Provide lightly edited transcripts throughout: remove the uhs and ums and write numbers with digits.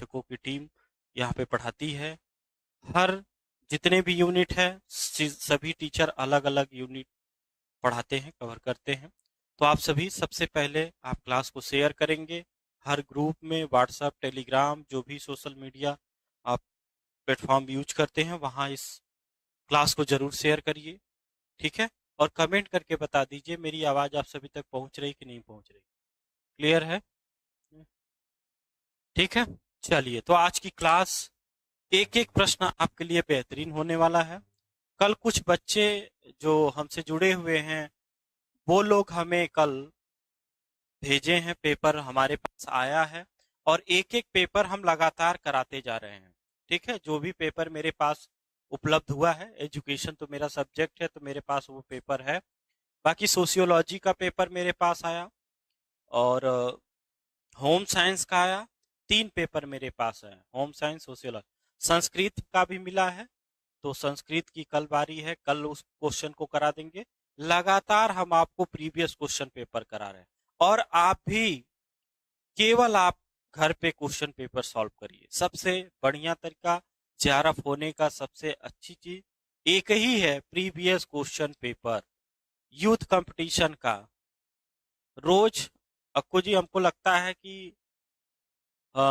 शिक्षकों की टीम यहाँ पे पढ़ाती है। हर जितने भी यूनिट है सभी टीचर अलग अलग यूनिट पढ़ाते हैं, कवर करते हैं। तो आप सभी सबसे पहले आप क्लास को शेयर करेंगे हर ग्रुप में, व्हाट्सएप, टेलीग्राम, जो भी सोशल मीडिया आप प्लेटफॉर्म यूज करते हैं वहां इस क्लास को जरूर शेयर करिए, ठीक है। और कमेंट करके बता दीजिए मेरी आवाज आप सभी तक पहुंच रही कि नहीं पहुंच रही। क्लियर है? ठीक है। चलिए, तो आज की क्लास एक एक प्रश्न आपके लिए बेहतरीन होने वाला है। कल कुछ बच्चे जो हमसे जुड़े हुए हैं वो लोग हमें कल भेजे हैं, पेपर हमारे पास आया है और एक एक पेपर हम लगातार कराते जा रहे हैं, ठीक है। जो भी पेपर मेरे पास उपलब्ध हुआ है, एजुकेशन तो मेरा सब्जेक्ट है तो मेरे पास वो पेपर है। बाकी सोशियोलॉजी का पेपर मेरे पास आया और होम साइंस का आया। 3 पेपर मेरे पास है, होम साइंस, सोशियोलॉजी। संस्कृत का भी मिला है, तो संस्कृत की कल बारी है, कल उस क्वेश्चन को करा देंगे। लगातार हम आपको प्रीवियस क्वेश्चन पेपर करा रहे हैं और आप भी केवल आप घर पे क्वेश्चन पेपर सॉल्व करिए। सबसे बढ़िया तरीका, जेआरएफ होने का सबसे अच्छी चीज एक ही है, previous question paper youth competition का। रोज अक्कू जी हमको लगता है कि अ,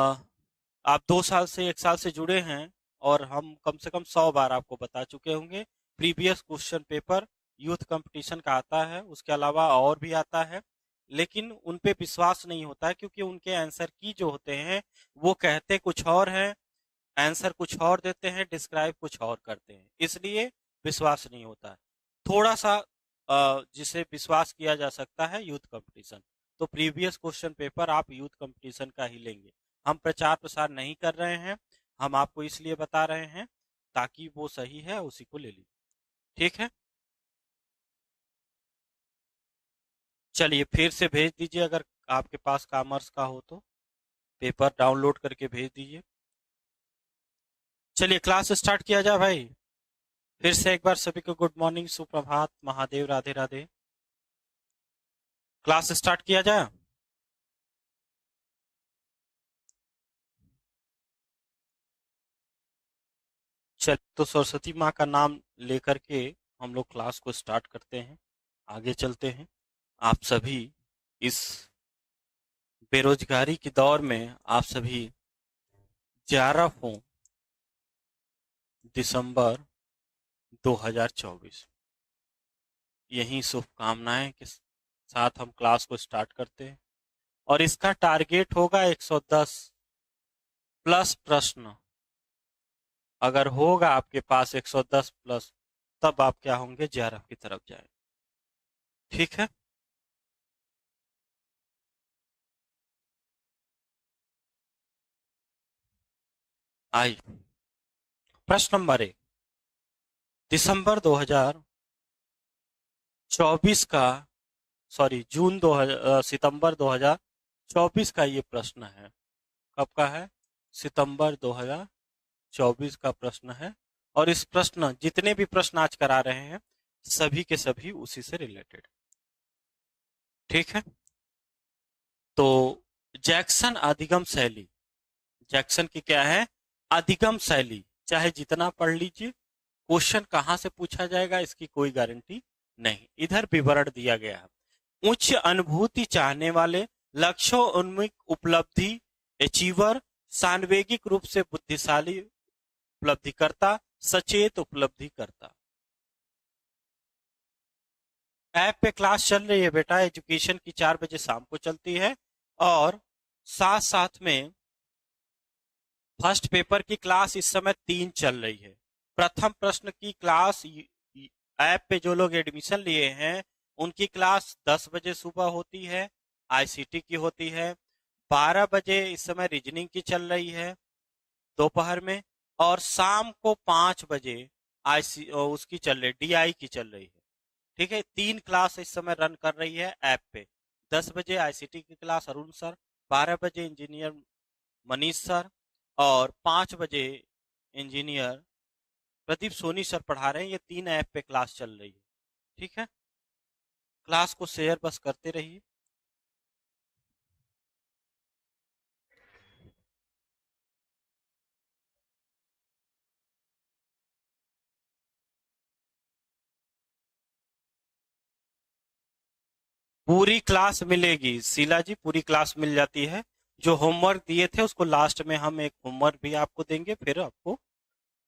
आप 2 साल से 1 साल से जुड़े हैं और हम कम से कम 100 बार आपको बता चुके होंगे previous question paper youth competition का आता है। उसके अलावा और भी आता है, लेकिन उन पे विश्वास नहीं होता है क्योंकि उनके आंसर की जो होते हैं वो कहते कुछ और हैं, आंसर कुछ और देते हैं, डिस्क्राइब कुछ और करते हैं, इसलिए विश्वास नहीं होता है। थोड़ा सा जिसे विश्वास किया जा सकता है यूथ कंपटीशन। तो प्रीवियस क्वेश्चन पेपर आप यूथ कंपटीशन का ही लेंगे। हम प्रचार प्रसार नहीं कर रहे हैं, हम आपको इसलिए बता रहे हैं ताकि वो सही है उसी को ले लीजिए, ठीक है। चलिए फिर से भेज दीजिए, अगर आपके पास कॉमर्स का हो तो पेपर डाउनलोड करके भेज दीजिए। चलिए क्लास स्टार्ट किया जाए भाई। फिर से एक बार सभी को गुड मॉर्निंग, सुप्रभात, महादेव, राधे राधे। क्लास स्टार्ट किया जाए। चल तो सरस्वती माँ का नाम लेकर के हम लोग क्लास को स्टार्ट करते हैं, आगे चलते हैं। आप सभी इस बेरोजगारी के दौर में आप सभी 11 दिसंबर 2024 यही शुभकामनाएं के साथ हम क्लास को स्टार्ट करते हैं और इसका टारगेट होगा 110 प्लस प्रश्न। अगर होगा आपके पास 110 प्लस, तब आप क्या होंगे, 11 की तरफ जाए, ठीक है। आइए, प्रश्न नंबर 1, दिसंबर 2024 का, सॉरी जून 2000, सितंबर 2024 का ये प्रश्न है। कब का है? सितंबर 2024 का प्रश्न है। और इस प्रश्न, जितने भी प्रश्न आज करा रहे हैं सभी के सभी उसी से रिलेटेड, ठीक है। तो जैक्सन अधिगम शैली, जैक्सन की क्या है? अधिगम शैली। चाहे जितना पढ़ लीजिए, क्वेश्चन कहां से पूछा जाएगा इसकी कोई गारंटी नहीं। इधर विवरण दिया गया है। उच्च अनुभूति चाहने वाले, लक्ष्योन्मुख उपलब्धि, अचीवर, सांवेगिक रूप से बुद्धिशाली उपलब्धिकर्ता, सचेत उपलब्धिकर्ता। ऐप पे क्लास चल रही है बेटा, एजुकेशन की 4 बजे शाम को चलती है और साथ साथ में फर्स्ट पेपर की क्लास इस समय 3 चल रही है। प्रथम प्रश्न की क्लास ऐप पे जो लोग एडमिशन लिए हैं उनकी क्लास 10 बजे सुबह होती है, आईसीटी की होती है। 12 बजे इस समय रीजनिंग की चल रही है दोपहर में, और शाम को 5 बजे आईसी उसकी चल रही, डीआई की चल रही है, ठीक है। 3 क्लास इस समय रन कर रही है ऐप पे। 10 बजे आईसीटी की क्लास अरुण सर, 12 बजे इंजीनियर मनीष सर और 5 बजे इंजीनियर प्रदीप सोनी सर पढ़ा रहे हैं। ये 3 ऐप पे क्लास चल रही है, ठीक है। क्लास को शेयर बस करते रहिए। पूरी क्लास मिलेगी शीला जी, पूरी क्लास मिल जाती है। जो होमवर्क दिए थे उसको लास्ट में हम एक होमवर्क भी आपको देंगे, फिर आपको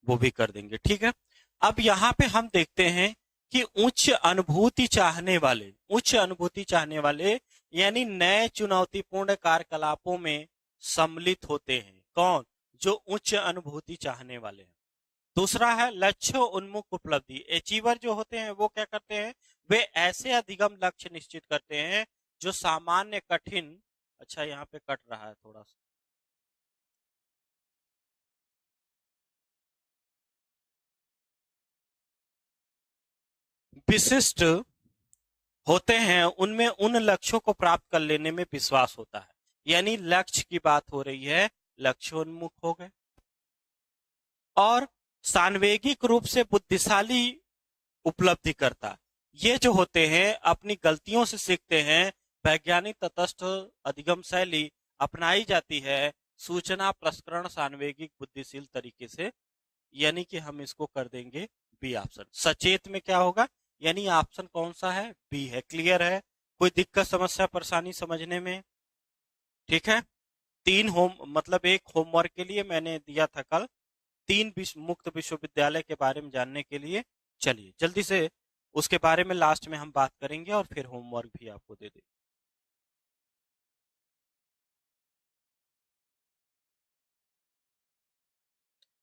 वो भी कर देंगे, ठीक है। अब यहाँ पे हम देखते हैं कि उच्च अनुभूति चाहने वाले यानी नए चुनौतीपूर्ण कार्यकलापों में सम्मिलित होते हैं। कौन? जो उच्च अनुभूति चाहने वाले हैं। दूसरा है लक्ष्य उन्मुख उपलब्धि। अचीवर जो होते हैं वो क्या करते हैं? वे ऐसे अधिगम लक्ष्य निश्चित करते हैं जो सामान्य कठिन, अच्छा यहाँ पे कट रहा है थोड़ा सा, विशिष्ट होते हैं, उनमें उन लक्ष्यों को प्राप्त कर लेने में विश्वास होता है। यानी लक्ष्य की बात हो रही है, लक्ष्योन्मुख हो गए। और सांवेगिक रूप से बुद्धिशाली उपलब्धि करता, ये जो होते हैं अपनी गलतियों से सीखते हैं। वैज्ञानिक तटस्थ अधिगम शैली अपनाई जाती है सूचना प्रसंस्करण सांवेगिक बुद्धिशील तरीके से। यानी कि हम इसको कर देंगे बी ऑप्शन। सचेत में क्या होगा? यानी ऑप्शन कौन सा है? बी है। क्लियर है? कोई दिक्कत समस्या परेशानी समझने में? ठीक है। तीन होम मतलब एक होमवर्क के लिए मैंने दिया था कल, तीन मुक्त विश्वविद्यालय के बारे में जानने के लिए। चलिए जल्दी से उसके बारे में लास्ट में हम बात करेंगे और फिर होमवर्क भी आपको दे देंगे।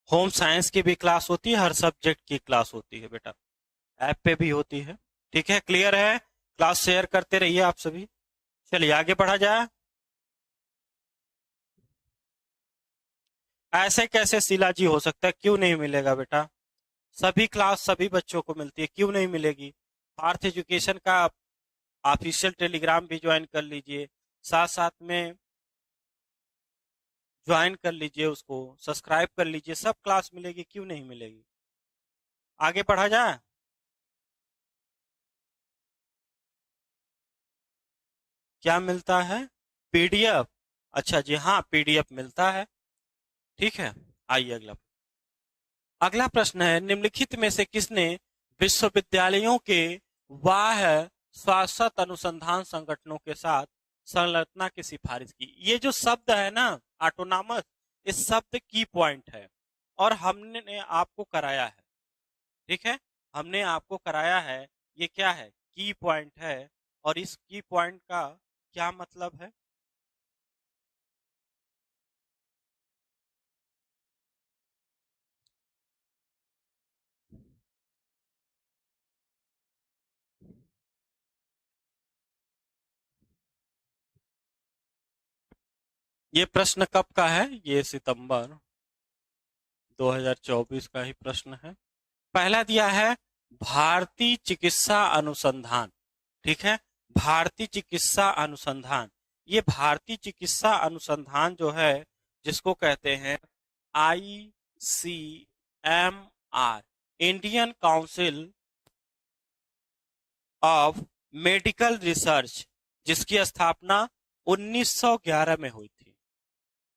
होम साइंस की भी क्लास होती है, हर सब्जेक्ट की क्लास होती है बेटा, ऐप पे भी होती है। ठीक है, क्लियर है? क्लास शेयर करते रहिए आप सभी। चलिए आगे बढ़ा जाए। ऐसे कैसे शीला जी हो सकता है? क्यों नहीं मिलेगा बेटा? सभी क्लास सभी बच्चों को मिलती है, क्यों नहीं मिलेगी? पार्थ एजुकेशन का ऑफिशियल टेलीग्राम भी ज्वाइन कर लीजिए, साथ साथ में ज्वाइन कर लीजिए, उसको सब्सक्राइब कर लीजिए, सब क्लास मिलेगी, क्यों नहीं मिलेगी? आगे बढ़ा जाए। क्या मिलता है? पीडीएफ। अच्छा जी हाँ, पीडीएफ मिलता है। ठीक है, आइए अगला। अगला प्रश्न है, निम्नलिखित में से किसने विश्वविद्यालयों के बाह्य शाश्वत अनुसंधान संगठनों के साथ संलग्नता की सिफारिश की? ये जो शब्द है ना, ऑटोनॉमस, इस शब्द की पॉइंट है और हमने आपको कराया है। ठीक है, हमने आपको कराया है। ये क्या है? की पॉइंट है। और इस की पॉइंट का क्या मतलब है? ये प्रश्न कब का है? ये सितंबर 2024 का ही प्रश्न है। पहला दिया है भारतीय चिकित्सा अनुसंधान। ठीक है, भारतीय चिकित्सा अनुसंधान। ये भारतीय चिकित्सा अनुसंधान जो है, जिसको कहते हैं ICMR, Indian council of medical research, जिसकी स्थापना 1911 में हुई थी।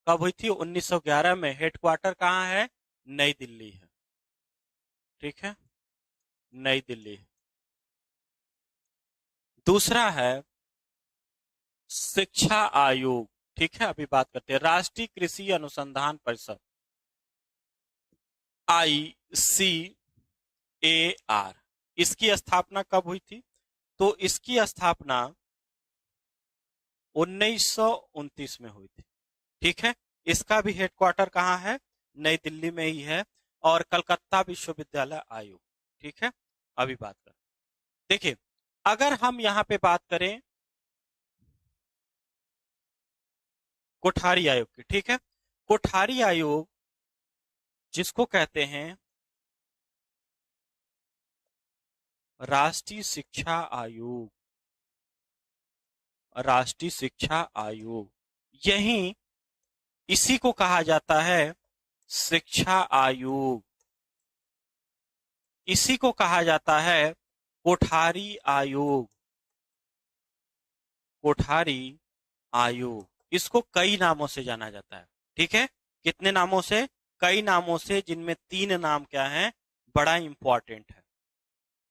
कब हुई थी? 1911 में। हेडक्वार्टर कहाँ है? नई दिल्ली है। ठीक है, नई दिल्ली। दूसरा है शिक्षा आयोग। ठीक है, अभी बात करते हैं राष्ट्रीय कृषि अनुसंधान परिषद, ICAR। इसकी स्थापना कब हुई थी? तो इसकी स्थापना 1929 में हुई थी। ठीक है, इसका भी हेडक्वार्टर कहाँ है? नई दिल्ली में ही है। और कलकत्ता विश्वविद्यालय आयोग। ठीक है, अभी बात कर, देखिए अगर हम यहाँ पे बात करें कोठारी आयोग की। ठीक है, कोठारी आयोग जिसको कहते हैं राष्ट्रीय शिक्षा आयोग, राष्ट्रीय शिक्षा आयोग, यही इसी को कहा जाता है शिक्षा आयोग। इसी को कहा जाता है कोठारी आयोग, कोठारी आयोग। इसको कई नामों से जाना जाता है। ठीक है, कितने नामों से? कई नामों से, जिनमें तीन नाम क्या है? बड़ा इंपॉर्टेंट है।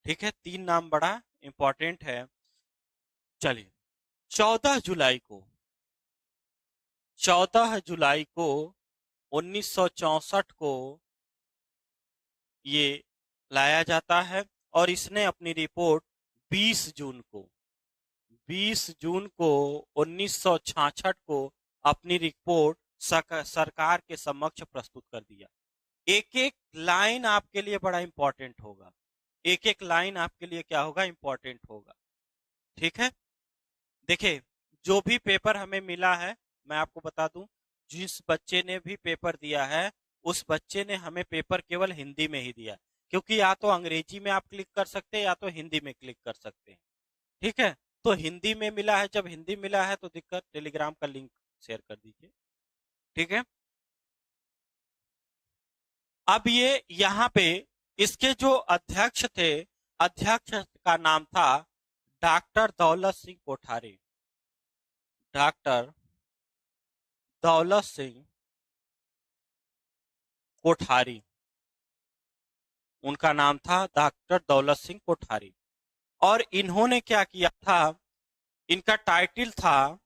ठीक है, तीन नाम बड़ा इंपॉर्टेंट है। चलिए 14 जुलाई को 14 जुलाई को 1964 को ये लाया जाता है और इसने अपनी रिपोर्ट 20 जून को 1966 को अपनी रिपोर्ट सरकार के समक्ष प्रस्तुत कर दिया। एक एक लाइन आपके लिए बड़ा इंपॉर्टेंट होगा, एक एक लाइन आपके लिए क्या होगा, इंपॉर्टेंट होगा। ठीक है, देखिए जो भी पेपर हमें मिला है मैं आपको बता दूं, जिस बच्चे ने भी पेपर दिया है उस बच्चे ने हमें पेपर केवल हिंदी में ही दिया, क्योंकि या तो अंग्रेजी में आप क्लिक कर सकते हैं या तो हिंदी में क्लिक कर सकते हैं। ठीक है, तो हिंदी में मिला है, जब हिंदी मिला है तो दिक्कत टेलीग्राम का लिंक शेयर कर दीजिए। ठीक है, अब ये यहाँ पे इसके जो अध्यक्ष थे, अध्यक्ष का नाम था डॉक्टर दौलत सिंह कोठारी। डॉक्टर दौलत सिंह कोठारी उनका नाम था, डॉक्टर दौलत सिंह कोठारी। और इन्होंने क्या किया था, इनका टाइटल था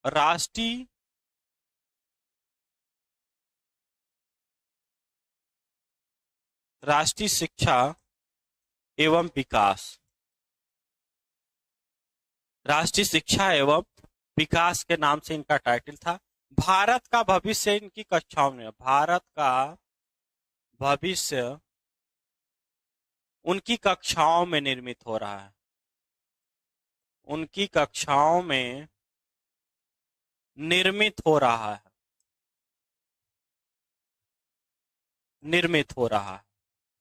राष्ट्रीय शिक्षा एवं विकास। राष्ट्रीय शिक्षा एवं विकास के नाम से इनका टाइटल था। भारत का भविष्य इनकी कक्षाओं में, भारत का भविष्य उनकी कक्षाओं में निर्मित हो रहा है, उनकी कक्षाओं में निर्मित हो रहा है, निर्मित हो रहा है।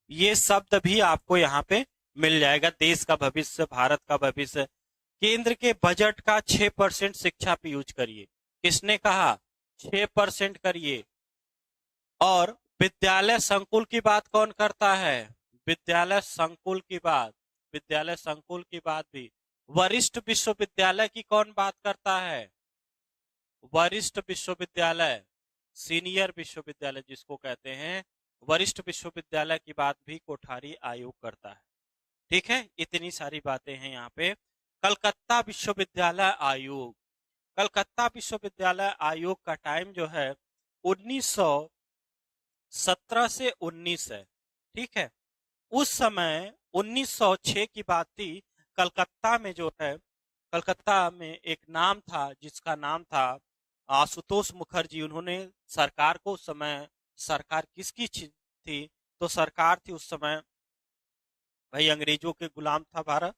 ये शब्द भी आपको यहाँ पे मिल जाएगा। देश का भविष्य, भारत का भविष्य, केंद्र के बजट का 6% शिक्षा पे यूज करिए। किसने कहा, 6% करिए। और विद्यालय संकुल की बात कौन करता है, विद्यालय संकुल की बात, विद्यालय संकुल की बात भी वरिष्ठ विश्वविद्यालय की कौन बात करता है, वरिष्ठ विश्वविद्यालय, सीनियर विश्वविद्यालय जिसको कहते हैं, वरिष्ठ विश्वविद्यालय की बात भी कोठारी आयोग करता है। ठीक है, इतनी सारी बातें हैं यहाँ पे। कलकत्ता विश्वविद्यालय आयोग, कलकत्ता विश्वविद्यालय आयोग का टाइम जो है 1917 से 19 है। ठीक है, उस समय 1906 की बात थी। कलकत्ता में जो है, कलकत्ता में एक नाम था जिसका नाम था आशुतोष मुखर्जी। उन्होंने सरकार को, उस समय सरकार किसकी थी, तो सरकार थी उस समय भाई अंग्रेजों के गुलाम था भारत।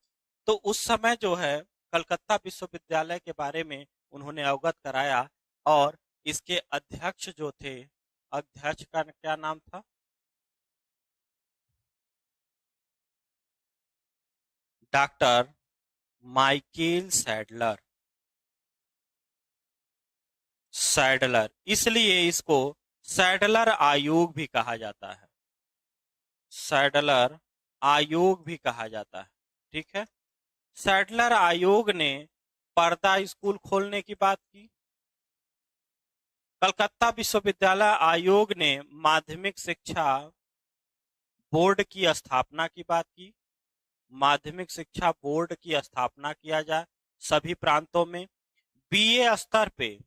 तो उस समय जो है कलकत्ता विश्वविद्यालय के बारे में उन्होंने अवगत कराया और इसके अध्यक्ष जो थे, अध्यक्ष का क्या नाम था, डॉक्टर माइकल सैडलर। सैडलर, इसलिए इसको सैडलर आयोग भी कहा जाता है, सैडलर आयोग भी कहा जाता है। ठीक है, सैडलर आयोग ने पर्दा स्कूल खोलने की बात की। कलकत्ता विश्वविद्यालय आयोग ने माध्यमिक शिक्षा बोर्ड की स्थापना की बात की। माध्यमिक शिक्षा बोर्ड की स्थापना किया जाए सभी प्रांतों में। बीए स्तर पे,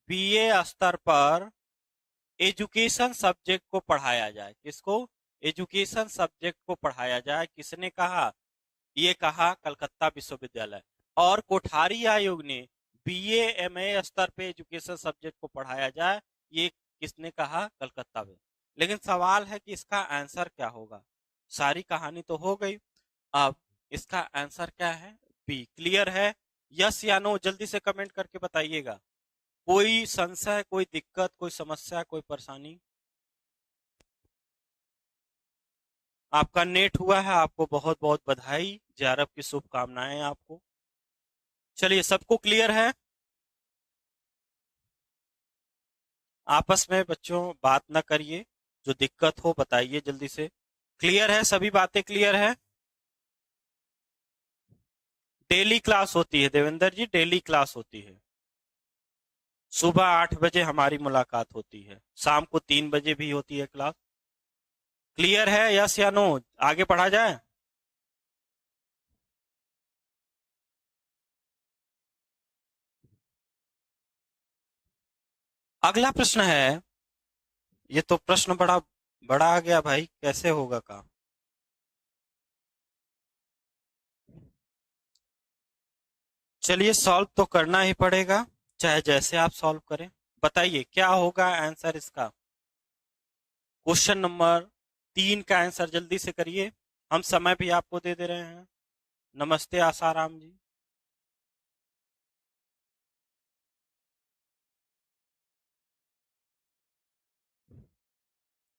बीए स्तर पर एजुकेशन सब्जेक्ट को पढ़ाया जाए। किसको, एजुकेशन सब्जेक्ट को पढ़ाया जाए। किसने कहा, ये कहा कलकत्ता विश्वविद्यालय। और कोठारी आयोग ने बीए एमए स्तर पे एजुकेशन सब्जेक्ट को पढ़ाया जाए, ये किसने कहा, कलकत्ता में। लेकिन सवाल है कि इसका आंसर क्या होगा। सारी कहानी तो हो गई, अब इसका आंसर क्या है, बी। क्लियर है, यस या नो, जल्दी से कमेंट करके बताइएगा। कोई संशय, कोई दिक्कत, कोई समस्या, कोई परेशानी। आपका नेट हुआ है, आपको बहुत बहुत बधाई, जेआरएफ की शुभकामनाएं आपको। चलिए, सबको क्लियर है, आपस में बच्चों बात ना करिए, जो दिक्कत हो बताइए जल्दी से। क्लियर है, सभी बातें क्लियर है। डेली क्लास होती है देवेंद्र जी, डेली क्लास होती है। सुबह 8 बजे हमारी मुलाकात होती है, शाम को 3 बजे भी होती है क्लास। क्लियर है, यस या नो, आगे पढ़ा जाए। अगला प्रश्न है, ये तो प्रश्न बड़ा बड़ा आ गया भाई, कैसे होगा काम। चलिए सॉल्व तो करना ही पड़ेगा, चाहे जैसे आप सॉल्व करें। बताइए क्या होगा आंसर इसका। क्वेश्चन नंबर 3 का आंसर जल्दी से करिए, हम समय भी आपको दे दे रहे हैं। नमस्ते आसाराम जी।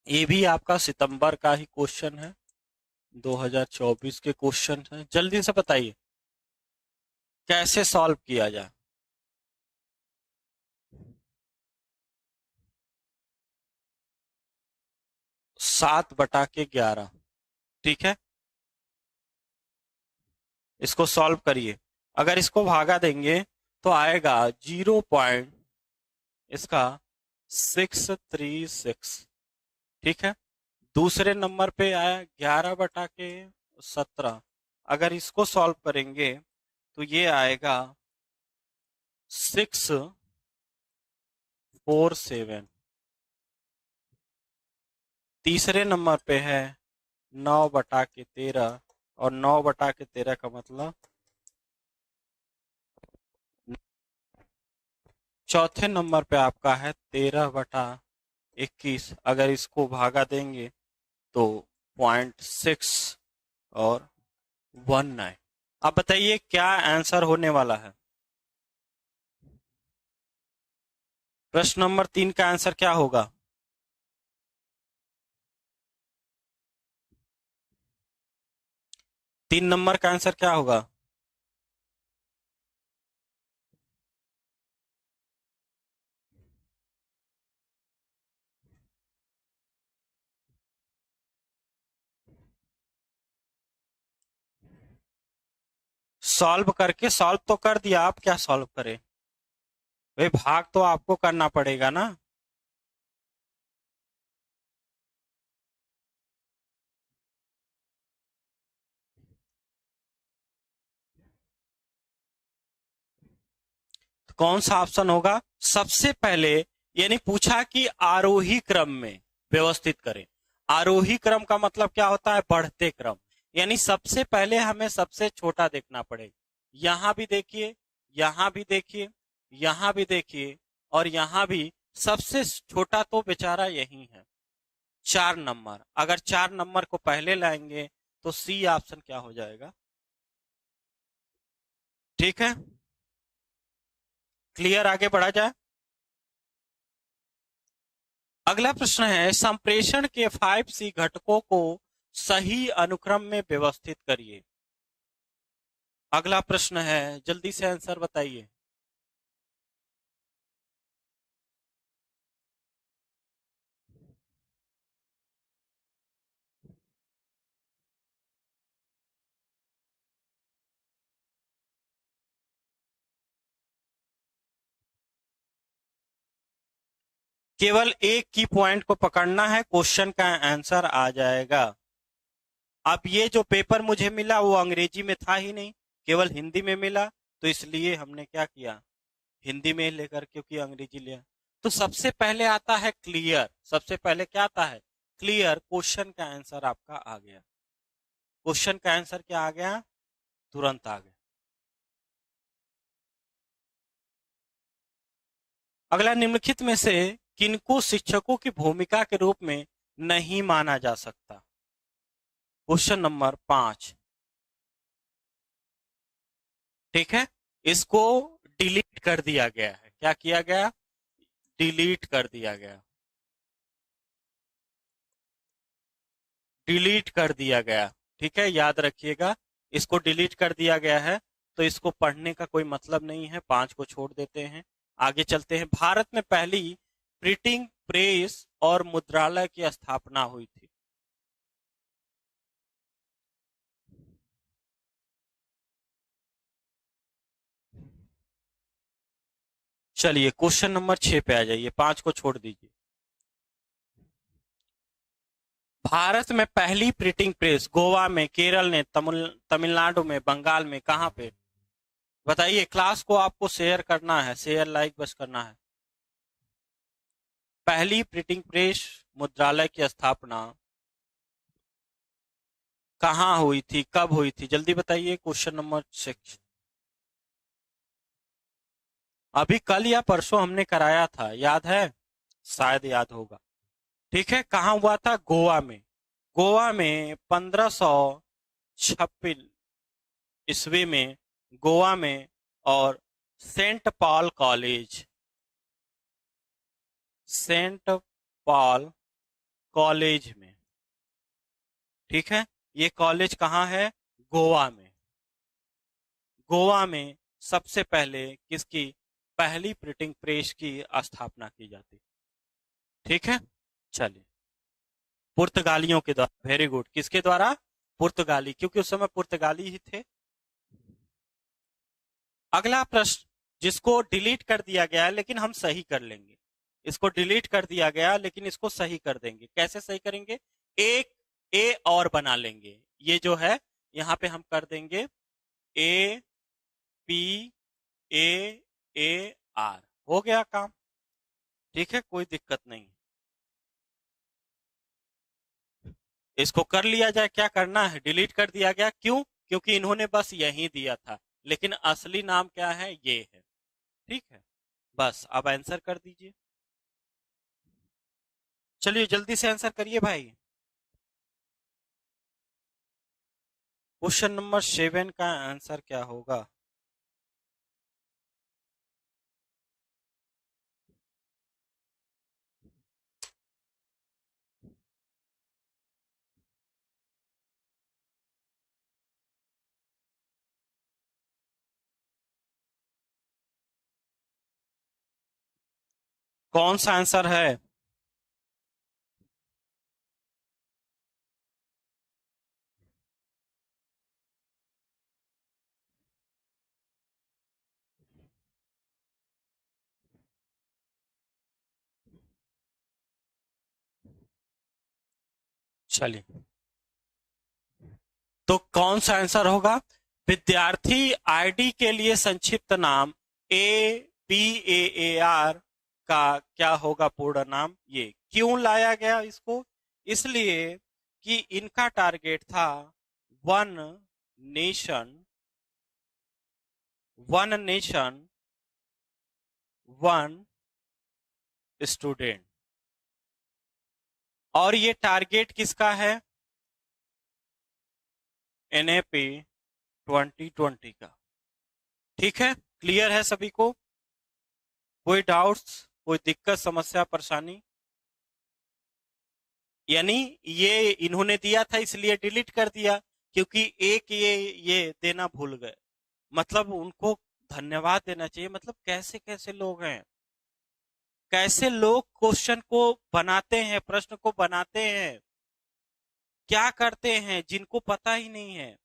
ये भी आपका सितंबर का ही क्वेश्चन है, 2024 के क्वेश्चन है। जल्दी से बताइए कैसे सॉल्व किया जाए। 7/11, ठीक है, इसको सॉल्व करिए। अगर इसको भागा देंगे तो आएगा 0. इसका 636, ठीक है। दूसरे नंबर पे आया 11/17। अगर इसको सॉल्व करेंगे तो ये आएगा 647। तीसरे नंबर पे है 9/13, और 9/13 का मतलब चौथे नंबर पे आपका है 13/21। अगर इसको भागा देंगे तो 0.6 और 19। अब बताइए क्या आंसर होने वाला है। प्रश्न नंबर 3 का आंसर क्या होगा। तीन नंबर का आंसर क्या होगा। सॉल्व करके, सॉल्व तो कर दिया, आप क्या सॉल्व करें भाई, भाग तो आपको करना पड़ेगा ना। तो कौन सा ऑप्शन होगा सबसे पहले, यानी पूछा कि आरोही क्रम में व्यवस्थित करें। आरोही क्रम का मतलब क्या होता है, बढ़ते क्रम, यानी सबसे पहले हमें सबसे छोटा देखना पड़ेगा। यहां भी देखिए, यहां भी देखिए, यहां भी देखिए, और यहां भी सबसे छोटा तो बेचारा यही है 4 नंबर। अगर 4 नंबर को पहले लाएंगे तो सी ऑप्शन क्या हो जाएगा। ठीक है, क्लियर, आगे बढ़ा जाए। अगला प्रश्न है, संप्रेषण के 5C घटकों को सही अनुक्रम में व्यवस्थित करिए। अगला प्रश्न है, जल्दी से आंसर बताइए। केवल एक की पॉइंट को पकड़ना है, क्वेश्चन का आंसर आ जाएगा। अब ये जो पेपर मुझे मिला वो अंग्रेजी में था ही नहीं, केवल हिंदी में मिला, तो इसलिए हमने क्या किया, हिंदी में लेकर, क्योंकि अंग्रेजी लिया। तो सबसे पहले आता है क्लियर, सबसे पहले क्या आता है, क्लियर। क्वेश्चन का आंसर आपका आ गया, क्वेश्चन का आंसर क्या आ गया, तुरंत आ गया। अगला, निम्नलिखित में से किनको शिक्षकों की भूमिका के रूप में नहीं माना जा सकता। क्वेश्चन नंबर 5, ठीक है, इसको डिलीट कर दिया गया है। क्या किया गया, डिलीट कर दिया गया, डिलीट कर दिया गया, ठीक है, याद रखिएगा, इसको डिलीट कर दिया गया है। तो इसको पढ़ने का कोई मतलब नहीं है, 5 को छोड़ देते हैं, आगे चलते हैं। भारत में पहली प्रिंटिंग प्रेस और मुद्रालय की स्थापना हुई थी। चलिए क्वेश्चन नंबर 6 पे आ जाइए, 5 को छोड़ दीजिए। भारत में पहली प्रिंटिंग प्रेस गोवा में, केरल ने, तमिलनाडु में, बंगाल में, कहां पे। बताइए, क्लास को आपको शेयर करना है, शेयर लाइक बस करना है। पहली प्रिंटिंग प्रेस मुद्रालय की स्थापना कहाँ हुई थी, कब हुई थी, जल्दी बताइए। Question number 6। अभी कल या परसों हमने कराया था, याद है? शायद याद होगा। ठीक है, कहाँ हुआ था? गोवा में। गोवा में 1556 ईस्वी में, गोवा में। और Saint Paul College, Saint Paul College में। ठीक है, ये कॉलेज कहाँ है? गोवा में। गोवा में सबसे पहले किसकी पहली प्रिंटिंग प्रेस की स्थापना की जाती? ठीक है, चलिए। पुर्तगालियों के द्वारा। Very good. किसके द्वारा? पुर्तगाली, क्योंकि उस समय पुर्तगाली ही थे। अगला प्रश्न, जिसको डिलीट कर दिया गया है लेकिन हम सही कर लेंगे। इसको डिलीट कर दिया गया लेकिन इसको सही कर देंगे। कैसे सही करेंगे? एक ए और बना लेंगे। ये जो है यहां पे हम कर देंगे A P A A R. हो गया काम। ठीक है, कोई दिक्कत नहीं। इसको कर लिया जाए। क्या करना है? डिलीट कर दिया गया। क्यों? क्योंकि इन्होंने बस यही दिया था, लेकिन असली नाम क्या है? ये है। ठीक है, बस अब आंसर कर दीजिए। चलिए जल्दी से आंसर करिए भाई। क्वेश्चन नंबर 7 का आंसर क्या होगा? कौन सा आंसर है? चलिए, तो कौन सा आंसर होगा? विद्यार्थी आईडी के लिए संक्षिप्त नाम ABAAR का क्या होगा पूर्ण नाम? ये क्यों लाया गया इसको? इसलिए कि इनका टारगेट था one nation, one nation one student. और ये टारगेट किसका है? NAP 2020 का। ठीक है, क्लियर है सभी को? कोई डाउट्स, कोई दिक्कत, समस्या, परेशानी? यानी ये इन्होंने दिया था इसलिए डिलीट कर दिया, क्योंकि एक ये देना भूल गए। मतलब उनको धन्यवाद देना चाहिए। मतलब कैसे कैसे लोग हैं, कैसे लोग क्वेश्चन को बनाते हैं, प्रश्न को बनाते हैं, क्या करते हैं जिनको पता ही नहीं है।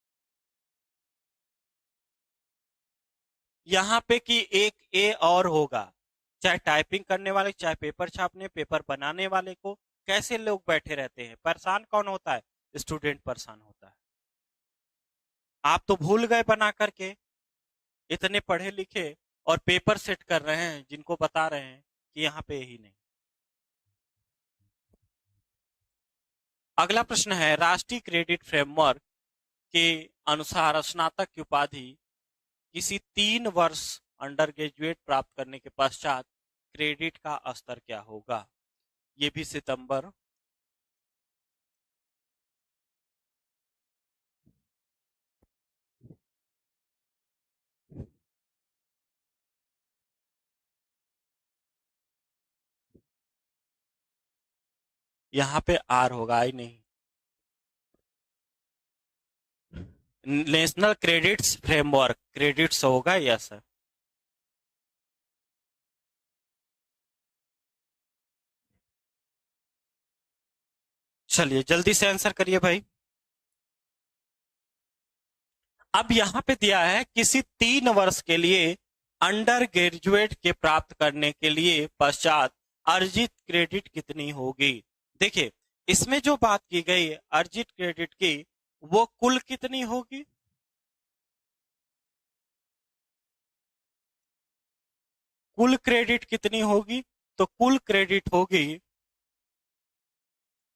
यहाँ पे कि एक ए और होगा, चाहे टाइपिंग करने वाले, चाहे पेपर छापने, पेपर बनाने वाले को। कैसे लोग बैठे रहते हैं? परेशान कौन होता है? स्टूडेंट परेशान होता है। आप तो भूल गए बना करके, इतने पढ़े लिखे, और पेपर सेट कर रहे हैं जिनको बता रहे हैं कि यहाँ पे ही नहीं। अगला प्रश्न है, राष्ट्रीय क्रेडिट फ्रेमवर्क के अनुसार स्नातक की उपाधि किसी 3 वर्ष अंडर ग्रेजुएट प्राप्त करने के पश्चात क्रेडिट का स्तर क्या होगा? ये भी सितंबर। यहाँ पे आर होगा, आई नहीं। नेशनल क्रेडिट्स फ्रेमवर्क, क्रेडिट्स होगा। Yes sir. चलिए जल्दी से आंसर करिए भाई। अब यहाँ पे दिया है किसी 3 वर्ष के लिए अंडर ग्रेजुएट के प्राप्त करने के लिए पश्चात अर्जित क्रेडिट कितनी होगी? देखिए, इसमें जो बात की गई है अर्जित क्रेडिट की, वो कुल कितनी होगी? कुल क्रेडिट कितनी होगी? तो कुल क्रेडिट होगी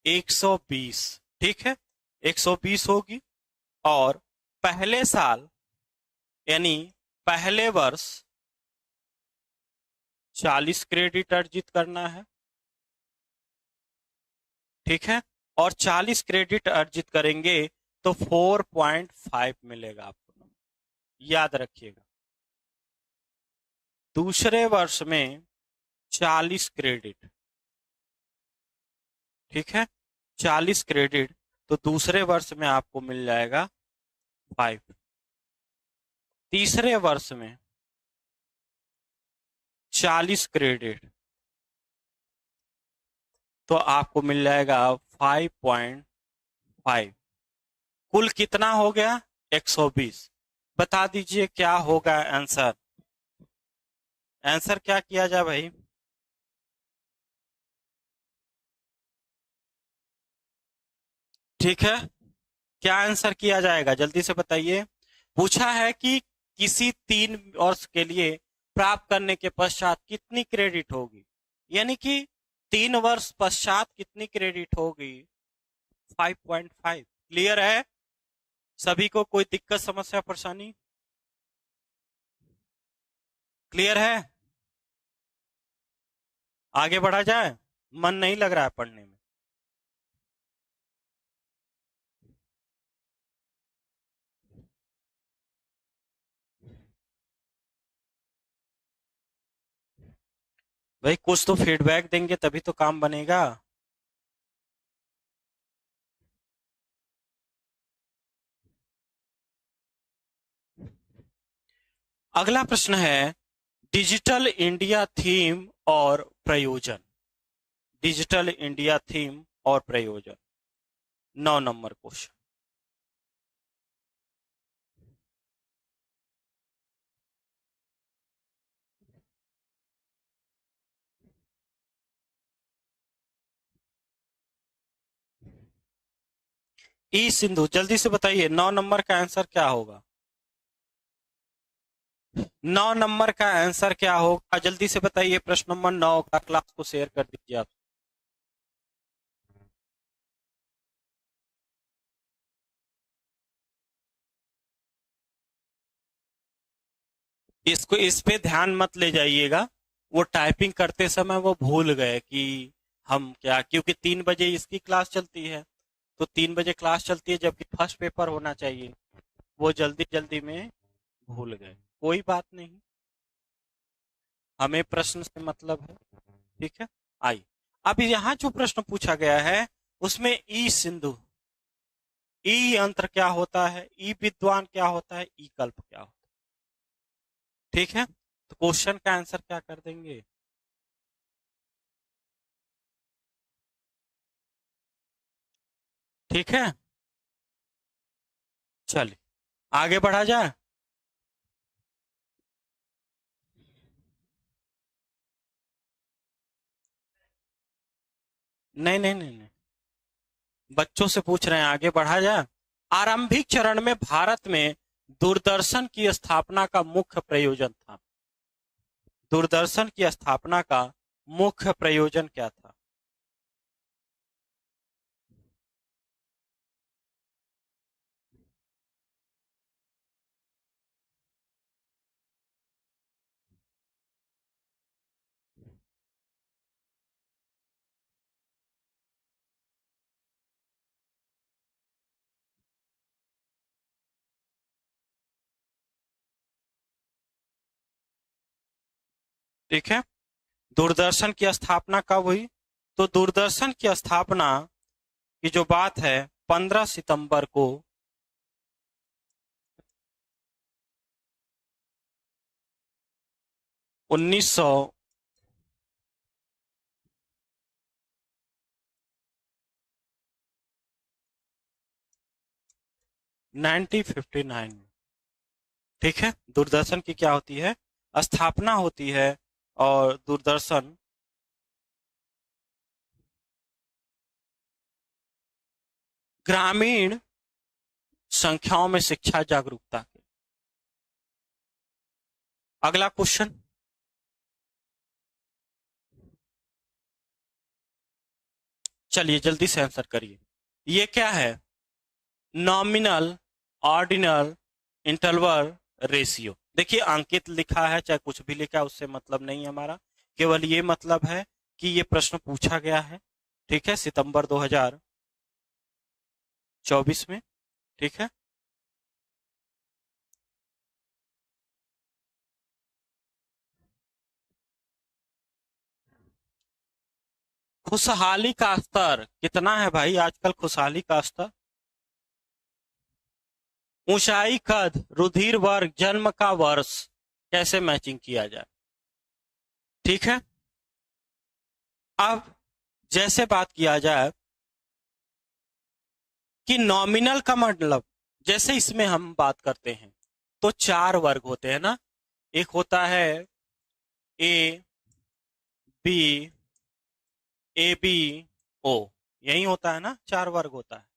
120। ठीक है, 120 होगी। और पहले साल यानी पहले वर्ष 40 क्रेडिट अर्जित करना है। ठीक है, और 40 क्रेडिट अर्जित करेंगे तो 4.5 मिलेगा आपको, याद रखिएगा। दूसरे वर्ष में 40 क्रेडिट, ठीक है, 40 क्रेडिट, तो दूसरे वर्ष में आपको मिल जाएगा 5। तीसरे वर्ष में 40 क्रेडिट, तो आपको मिल जाएगा 5.5। कुल कितना हो गया? 120। बता दीजिए क्या होगा आंसर। आंसर क्या किया जाए भाई? ठीक है, क्या आंसर किया जाएगा जल्दी से बताइए। पूछा है कि किसी 3 वर्ष के लिए प्राप्त करने के पश्चात कितनी क्रेडिट होगी, यानी कि 3 वर्ष पश्चात कितनी क्रेडिट होगी? 5.5। क्लियर है सभी को? कोई दिक्कत समस्या परेशानी? क्लियर है? आगे बढ़ा जाए, मन नहीं लग रहा है पढ़ने में। भाई कुछ तो फीडबैक देंगे तभी तो काम बनेगा। अगला प्रश्न है डिजिटल इंडिया थीम और प्रयोजन। डिजिटल इंडिया थीम और प्रयोजन, 9 नंबर क्वेश्चन। ई सिंधु, जल्दी से बताइए 9 नंबर का आंसर क्या होगा? 9 नंबर का आंसर क्या होगा जल्दी से बताइए। प्रश्न नंबर 9 का क्लास को शेयर कर दीजिए आप। इसको इस पे ध्यान मत ले जाइएगा, वो टाइपिंग करते समय वो भूल गए कि हम क्या, क्योंकि 3 बजे इसकी क्लास चलती है, तो 3 बजे क्लास चलती है जबकि फर्स्ट पेपर होना चाहिए, वो जल्दी जल्दी में भूल गए। कोई बात नहीं, हमें प्रश्न से मतलब है। ठीक है, आइए अब यहाँ जो प्रश्न पूछा गया है उसमें ई सिंधु, ई यंत्र क्या होता है, ई विद्वान क्या होता है, ई कल्प क्या होता है। ठीक है, तो क्वेश्चन का आंसर क्या कर देंगे? ठीक है, चलिए आगे बढ़ा जाए। नहीं नहीं नहीं नहीं, बच्चों से पूछ रहे हैं, आगे बढ़ा जाए। आरंभिक चरण में भारत में दूरदर्शन की स्थापना का मुख्य प्रयोजन था। दूरदर्शन की स्थापना का मुख्य प्रयोजन क्या था? ठीक है, दूरदर्शन की स्थापना कब हुई? तो दूरदर्शन की स्थापना की जो बात है 15 सितंबर को 1959 में। ठीक है, दूरदर्शन की क्या होती है? स्थापना होती है। और दूरदर्शन ग्रामीण संख्याओं में शिक्षा जागरूकता के। अगला क्वेश्चन, चलिए जल्दी से आंसर करिए। ये क्या है? Nominal, ordinal, interval, ratio. देखिए अंकित लिखा है चाहे कुछ भी लिखा है उससे मतलब नहीं है हमारा, केवल ये मतलब है कि ये प्रश्न पूछा गया है, ठीक है, सितंबर 2024 में, ठीक है। खुशहाली का स्तर कितना है भाई आजकल? खुशहाली का स्तर, ऊंचाई, कद, रुधिर वर्ग, जन्म का वर्ष, कैसे मैचिंग किया जाए, ठीक है। अब जैसे बात किया जाए कि नॉमिनल का मतलब, जैसे इसमें हम बात करते हैं तो चार वर्ग होते हैं ना, एक होता है A B, A B O, यही होता है ना, चार वर्ग होता है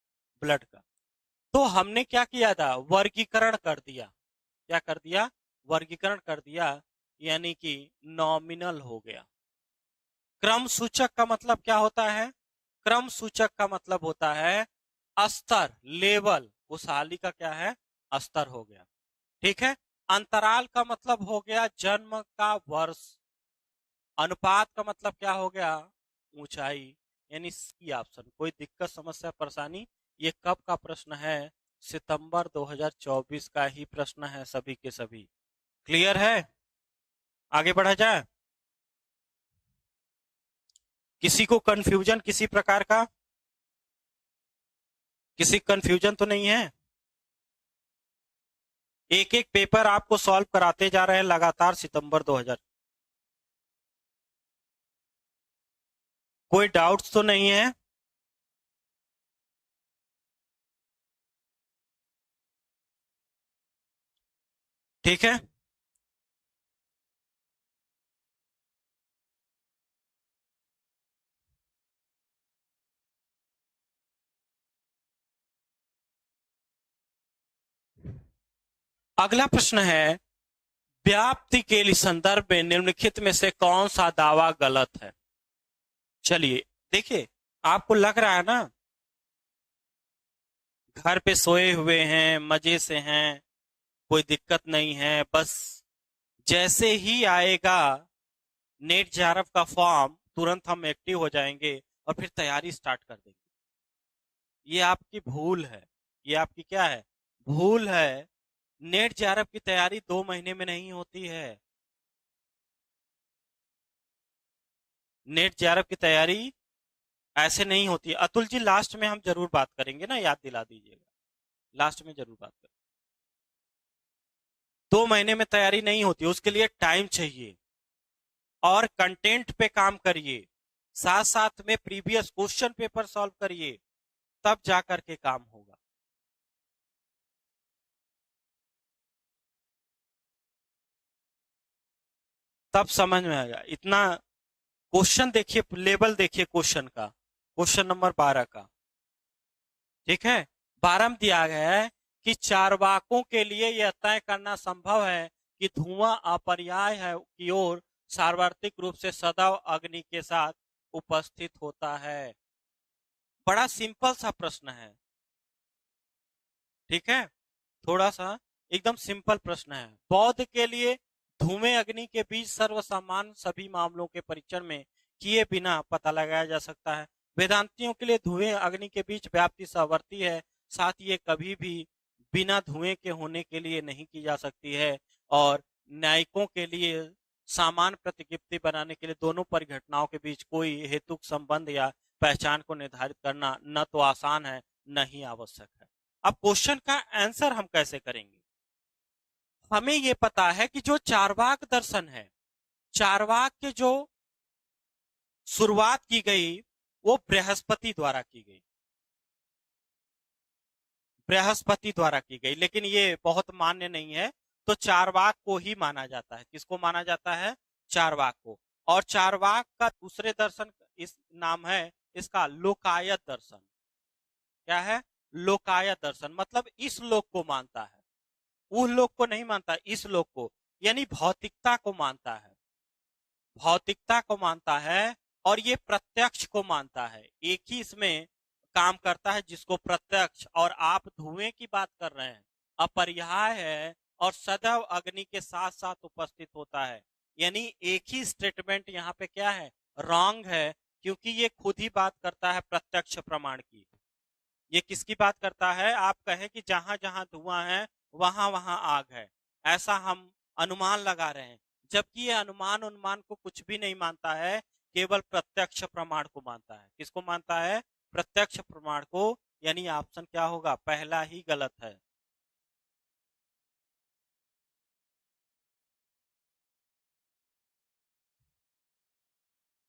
ब्लड का। तो हमने क्या किया था, वर्गीकरण कर दिया। क्या कर दिया? वर्गीकरण कर दिया, यानी कि नॉमिनल हो गया। क्रम सूचक का मतलब क्या होता है? क्रम सूचक का मतलब होता है स्तर, लेवल। खुशहाली का क्या है? स्तर हो गया, ठीक है। अंतराल का मतलब हो गया जन्म का वर्ष। अनुपात का मतलब क्या हो गया? ऊंचाई। यानी सी ऑप्शन। कोई दिक्कत, समस्या, परेशानी? ये कब का प्रश्न है? सितंबर 2024 का ही प्रश्न है, सभी के सभी। क्लियर है? आगे बढ़ा जाए। किसी को कंफ्यूजन किसी प्रकार का? किसी कंफ्यूजन तो नहीं है? एक एक पेपर आपको सॉल्व कराते जा रहे हैं लगातार सितंबर 2000। कोई डाउट्स तो नहीं है? ठीक है। अगला प्रश्न है, व्याप्ति के लिए संदर्भ में निम्नलिखित में से कौन सा दावा गलत है? चलिए देखिए, आपको लग रहा है ना घर पे सोए हुए हैं, मजे से हैं, कोई दिक्कत नहीं है, बस जैसे ही आएगा नेट जेआरएफ का फॉर्म तुरंत हम एक्टिव हो जाएंगे और फिर तैयारी स्टार्ट कर देंगे। ये आपकी भूल है। ये आपकी क्या है? भूल है। नेट जेआरएफ की तैयारी 2 महीने में नहीं होती है। नेट जेआरएफ की तैयारी ऐसे नहीं होती है। अतुल जी लास्ट में हम जरूर बात करेंगे ना, याद दिला दीजिएगा, लास्ट में जरूर बात करेंगे। 2 महीने में तैयारी नहीं होती, उसके लिए टाइम चाहिए और कंटेंट पे काम करिए, साथ साथ में प्रीवियस क्वेश्चन पेपर सॉल्व करिए, तब जा करके काम होगा। तब समझ में आएगा। इतना क्वेश्चन देखिए, लेवल देखिए क्वेश्चन का, क्वेश्चन नंबर 12 का, ठीक है। 12 में दिया गया है कि चारवाकों के लिए यह तय करना संभव है कि धुआं अपरिहार्य है की ओर सार्वत्रिक रूप से सदैव अग्नि के साथ उपस्थित होता है। बड़ा सिंपल सा प्रश्न है, ठीक है, थोड़ा सा एकदम सिंपल प्रश्न है। बौद्ध के लिए धूमें अग्नि के बीच सर्वसामान्य सभी मामलों के परीक्षण में किए बिना पता लगाया जा सकता है। वेदांतियों के लिए धुएं अग्नि के बीच व्याप्ति सहवर्ती है, साथ ही ये कभी भी बिना धुएं के होने के लिए नहीं की जा सकती है। और न्यायिकों के लिए सामान्य प्रतिकृति बनाने के लिए दोनों परिघटनाओं के बीच कोई हेतुक संबंध या पहचान को निर्धारित करना न तो आसान है न ही आवश्यक है। अब क्वेश्चन का आंसर हम कैसे करेंगे? हमें यह पता है कि जो चारवाक दर्शन है, चारवाक के जो शुरुआत की गई वो बृहस्पति द्वारा की गई, बृहस्पति द्वारा की गई, लेकिन ये बहुत मान्य नहीं है। तो चारवाक को ही माना जाता है। किसको माना जाता है? चारवाक को। और चारवाक का दूसरे दर्शन इस नाम है इसका लोकायत दर्शन। क्या है? लोकायत दर्शन। मतलब इस लोक को मानता है, उस लोक को नहीं मानता, इस लोक को, यानी भौतिकता को मानता है, भौतिकता को मानता है। और ये प्रत्यक्ष को मानता है। एक ही इसमें काम करता है जिसको प्रत्यक्ष, और आप धुएं की बात कर रहे हैं, अपरिहार्य है और सदैव अग्नि के साथ साथ उपस्थित होता है। यानी एक ही स्टेटमेंट यहाँ पे क्या है, रॉन्ग है, क्योंकि ये खुद ही बात करता है प्रत्यक्ष प्रमाण की। ये किसकी बात करता है, आप कहें कि जहां जहां धुआं है वहां वहां आग है, ऐसा हम अनुमान लगा रहे हैं, जबकि ये अनुमान उन्मान को कुछ भी नहीं मानता है, केवल प्रत्यक्ष प्रमाण को मानता है। किसको मानता है, प्रत्यक्ष प्रमाण को। यानी ऑप्शन क्या होगा, पहला ही गलत है।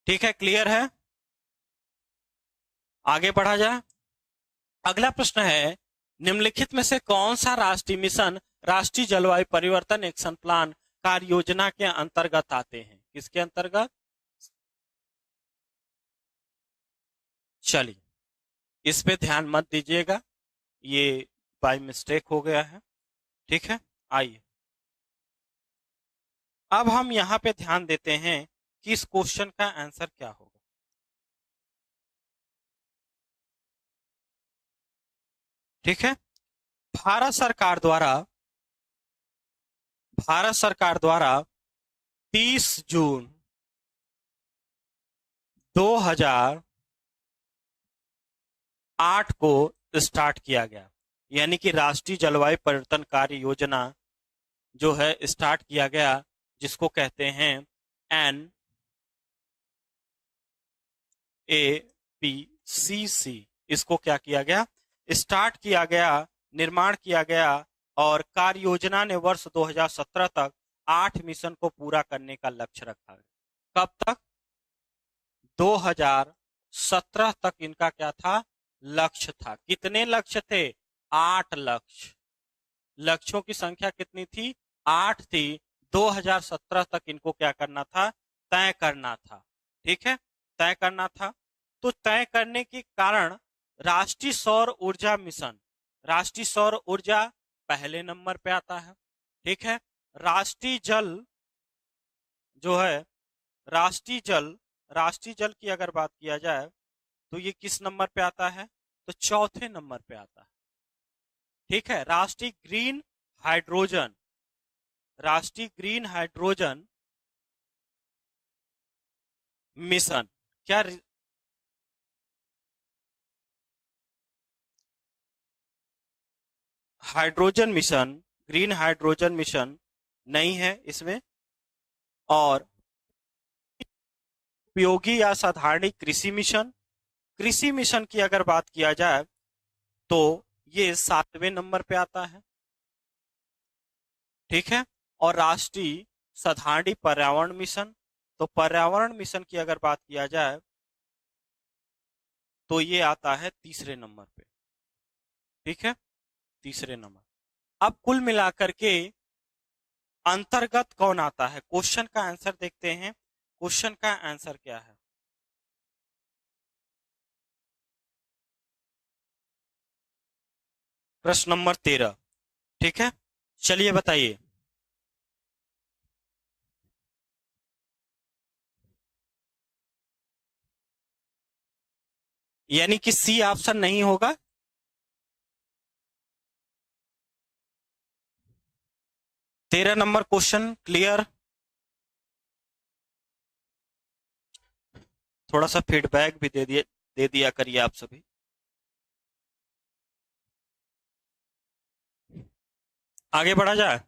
ठीक है, क्लियर है, आगे बढ़ा जाए। अगला प्रश्न है, निम्नलिखित में से कौन सा राष्ट्रीय मिशन राष्ट्रीय जलवायु परिवर्तन एक्शन प्लान कार्य योजना के अंतर्गत आते हैं, किसके अंतर्गत। चलिए, इस पे ध्यान मत दीजिएगा, ये बाय मिस्टेक हो गया है। ठीक है, आइए अब हम यहाँ पे ध्यान देते हैं कि इस क्वेश्चन का आंसर क्या होगा। ठीक है, भारत सरकार द्वारा भारत सरकार द्वारा 30 जून 2008 को स्टार्ट किया गया। यानी कि राष्ट्रीय जलवायु परिवर्तन कार्य योजना जो है स्टार्ट किया गया, जिसको कहते हैं NAPCC। इसको क्या किया गया, स्टार्ट किया गया, निर्माण किया गया, और कार्य योजना ने वर्ष 2017 तक 8 मिशन को पूरा करने का लक्ष्य रखा है। कब तक, 2017 तक इनका क्या था, लक्ष्य था। कितने लक्ष्य थे, 8 लक्ष्य। लक्ष्यों की संख्या कितनी थी, 8 थी। 2017 तक इनको क्या करना था, तय करना था। ठीक है, तय करना था। तो तय करने के कारण राष्ट्रीय सौर ऊर्जा मिशन, राष्ट्रीय सौर ऊर्जा पहले नंबर पे आता है। ठीक है, राष्ट्रीय जल जो है, राष्ट्रीय जल की अगर बात किया जाए तो ये किस नंबर पे आता है, तो चौथे नंबर पे आता है। ठीक है, राष्ट्रीय ग्रीन हाइड्रोजन मिशन, क्या hydrogen mission, green hydrogen mission नहीं है इसमें। और उपयोगी या साधारण कृषि मिशन की अगर बात किया जाए तो ये 7वें नंबर पे आता है। ठीक है, और राष्ट्रीय साधारण पर्यावरण मिशन, तो पर्यावरण मिशन की अगर बात किया जाए तो ये आता है तीसरे नंबर पे। ठीक है, तीसरे नंबर। अब कुल मिलाकर के अंतर्गत कौन आता है, क्वेश्चन का आंसर देखते हैं। क्वेश्चन का आंसर क्या है, प्रश्न नंबर 13। ठीक है, चलिए बताइए। यानी कि सी ऑप्शन नहीं होगा। तेरह नंबर क्वेश्चन क्लियर। थोड़ा सा फीडबैक भी दे दिया करिए आप सभी। आगे बढ़ा जाए,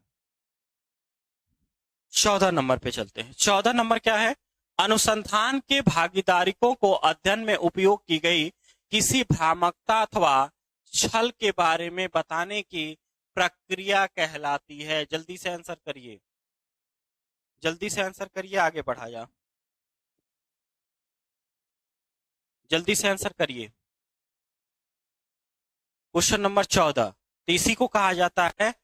14 नंबर पे चलते हैं। 14 नंबर क्या है, अनुसंधान के भागीदारियों को अध्ययन में उपयोग की गई किसी भ्रामकता अथवा छल के बारे में बताने की प्रक्रिया कहलाती है। जल्दी से आंसर करिए, जल्दी से आंसर करिए, आगे बढ़ा जा, जल्दी से आंसर करिए। क्वेश्चन नंबर 14, तो इसी को कहा जाता है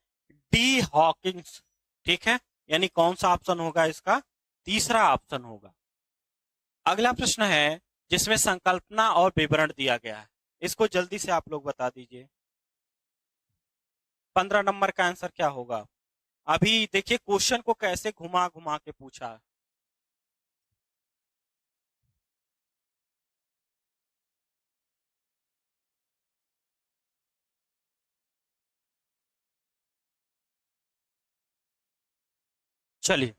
डी हॉकिंग्स। ठीक है, यानी कौन सा ऑप्शन होगा इसका, तीसरा ऑप्शन होगा। अगला प्रश्न है जिसमें संकल्पना और विवरण दिया गया है, इसको जल्दी से आप लोग बता दीजिए। 15 नंबर का आंसर क्या होगा। अभी देखिए क्वेश्चन को कैसे घुमा घुमा के पूछा है। चलिए,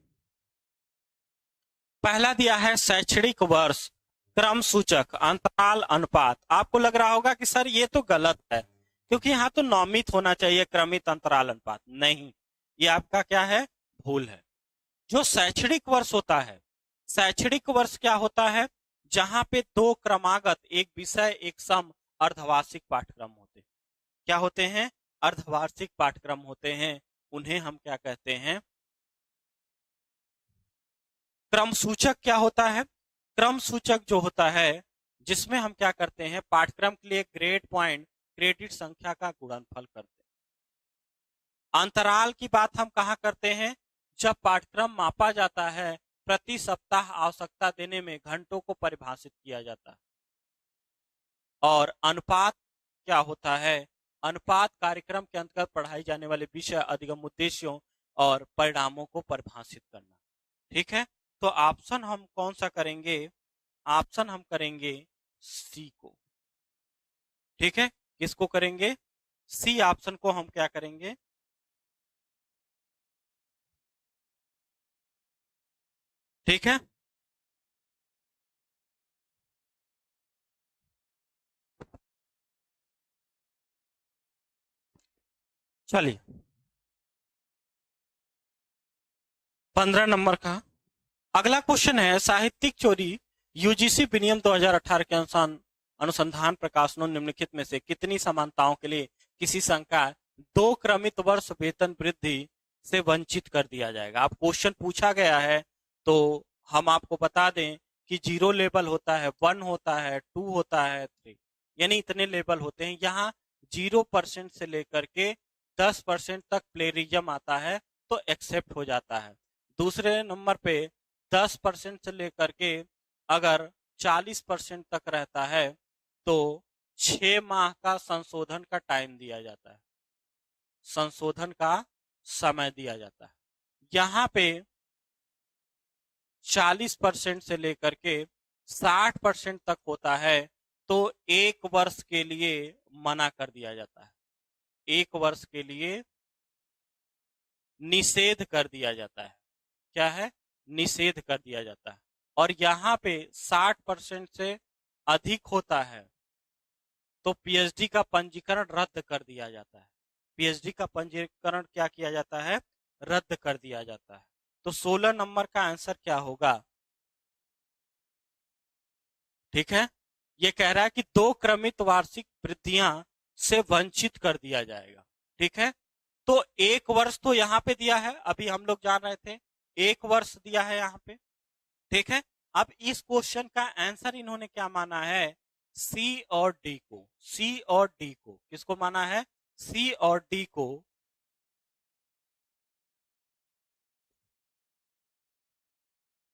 पहला दिया है शैक्षणिक वर्ष क्रम सूचक अंतराल अनुपात। आपको लग रहा होगा कि सर ये तो गलत है, क्योंकि यहाँ तो नौमित होना चाहिए क्रमित अंतराल अनुपात। नहीं, ये आपका क्या है, भूल है। जो शैक्षणिक वर्ष होता है, शैक्षणिक वर्ष क्या होता है, जहां पे दो क्रमागत एक विषय एक सम अर्धवार्षिक पाठ्यक्रम होते हैं। क्या होते हैं, अर्धवार्षिक पाठ्यक्रम होते हैं, उन्हें हम क्या कहते हैं, क्रम सूचक। क्या होता है, क्रम सूचक जो होता है जिसमें हम क्या करते हैं, पाठ्यक्रम के लिए ग्रेड पॉइंट क्रेडिट संख्या का गुणनफल करते हैं। अंतराल की बात हम कहां करते हैं, जब पाठ्यक्रम मापा जाता है, प्रति सप्ताह आवश्यकता देने में घंटों को परिभाषित किया जाता है। और अनुपात क्या होता है, अनुपात कार्यक्रम के अंतर्गत पढ़ाई जाने वाले विषय अधिगम उद्देश्यों और परिणामों को परिभाषित करना। ठीक है, तो ऑप्शन हम कौन सा करेंगे, ऑप्शन हम करेंगे सी को। ठीक है, किसको करेंगे, सी ऑप्शन को हम क्या करेंगे, ठीक है। चलिए, 15 नंबर का अगला क्वेश्चन है, साहित्यिक चोरी यूजीसी विनियम 2018 के अनुसार अनुसंधान प्रकाशनों निम्नलिखित में से कितनी समानताओं के लिए किसी संकाय दो क्रमित वर्ष वेतन वृद्धि से वंचित कर दिया जाएगा। आप क्वेश्चन पूछा गया है तो हम आपको बता दें कि 0 लेवल होता है, 1 होता है, 2 होता है, 3, यानी इतने लेवल होते हैं। यहाँ 0% से लेकर के 10% तक प्लेरिज्म आता है तो एक्सेप्ट हो जाता है। दूसरे नंबर पे 10% से लेकर के अगर 40% तक रहता है तो 6 माह का संशोधन का टाइम दिया जाता है, संशोधन का समय दिया जाता है। यहाँ पे 40% से लेकर के 60% तक होता है तो 1 वर्ष के लिए मना कर दिया जाता है, 1 वर्ष के लिए निषेध कर दिया जाता है। क्या है, निषेध कर दिया जाता है। और यहाँ पे 60% से अधिक होता है तो पीएचडी का पंजीकरण रद्द कर दिया जाता है। पीएचडी का पंजीकरण क्या किया जाता है, रद्द कर दिया जाता है। तो 16 नंबर का आंसर क्या होगा, ठीक है। ये कह रहा है कि दो क्रमित वार्षिक वृद्धियां से वंचित कर दिया जाएगा। ठीक है, तो 1 वर्ष तो यहाँ पे दिया है, अभी हम लोग जान रहे थे 1 वर्ष दिया है यहाँ पे। ठीक है, अब इस क्वेश्चन का आंसर इन्होंने क्या माना है, सी और डी को। सी और डी को किसको माना है, सी और डी को।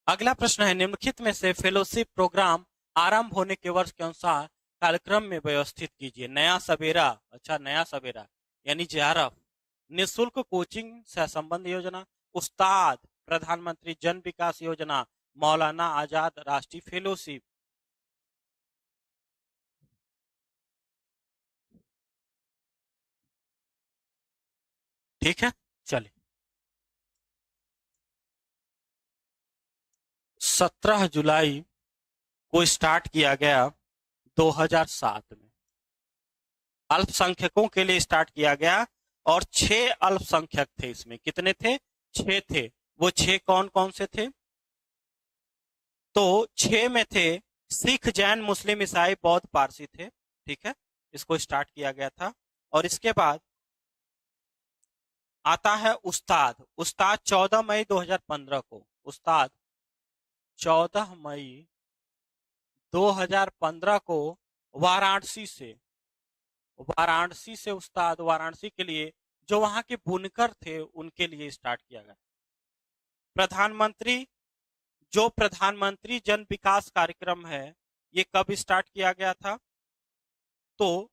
अगला प्रश्न है, निम्नलिखित में से फेलोशिप प्रोग्राम आरंभ होने के वर्ष के अनुसार कार्यक्रम में व्यवस्थित कीजिए। नया सवेरा, अच्छा नया सवेरा यानी जेआरएफ, निःशुल्क कोचिंग सहसंबंध योजना, उस्ताद प्रधानमंत्री जन विकास योजना, मौलाना आजाद राष्ट्रीय फेलोशिप। ठीक है, चलिए 17 जुलाई को स्टार्ट किया गया 2007 में, अल्पसंख्यकों के लिए स्टार्ट किया गया और 6 अल्पसंख्यक थे इसमें। कितने थे, 6 थे। वो 6 कौन कौन से थे, तो 6 में थे सिख, जैन, मुस्लिम, ईसाई, बौद्ध, पारसी थे। ठीक है, इसको स्टार्ट किया गया था। और इसके बाद आता है उस्ताद। उस्ताद 14 मई 2015 को, उस्ताद 14 मई 2015 को वाराणसी से, वाराणसी से उस्ताद, वाराणसी के लिए जो वहां के बुनकर थे उनके लिए स्टार्ट किया गया। प्रधानमंत्री, जो प्रधानमंत्री जन विकास कार्यक्रम है, ये कब स्टार्ट किया गया था, तो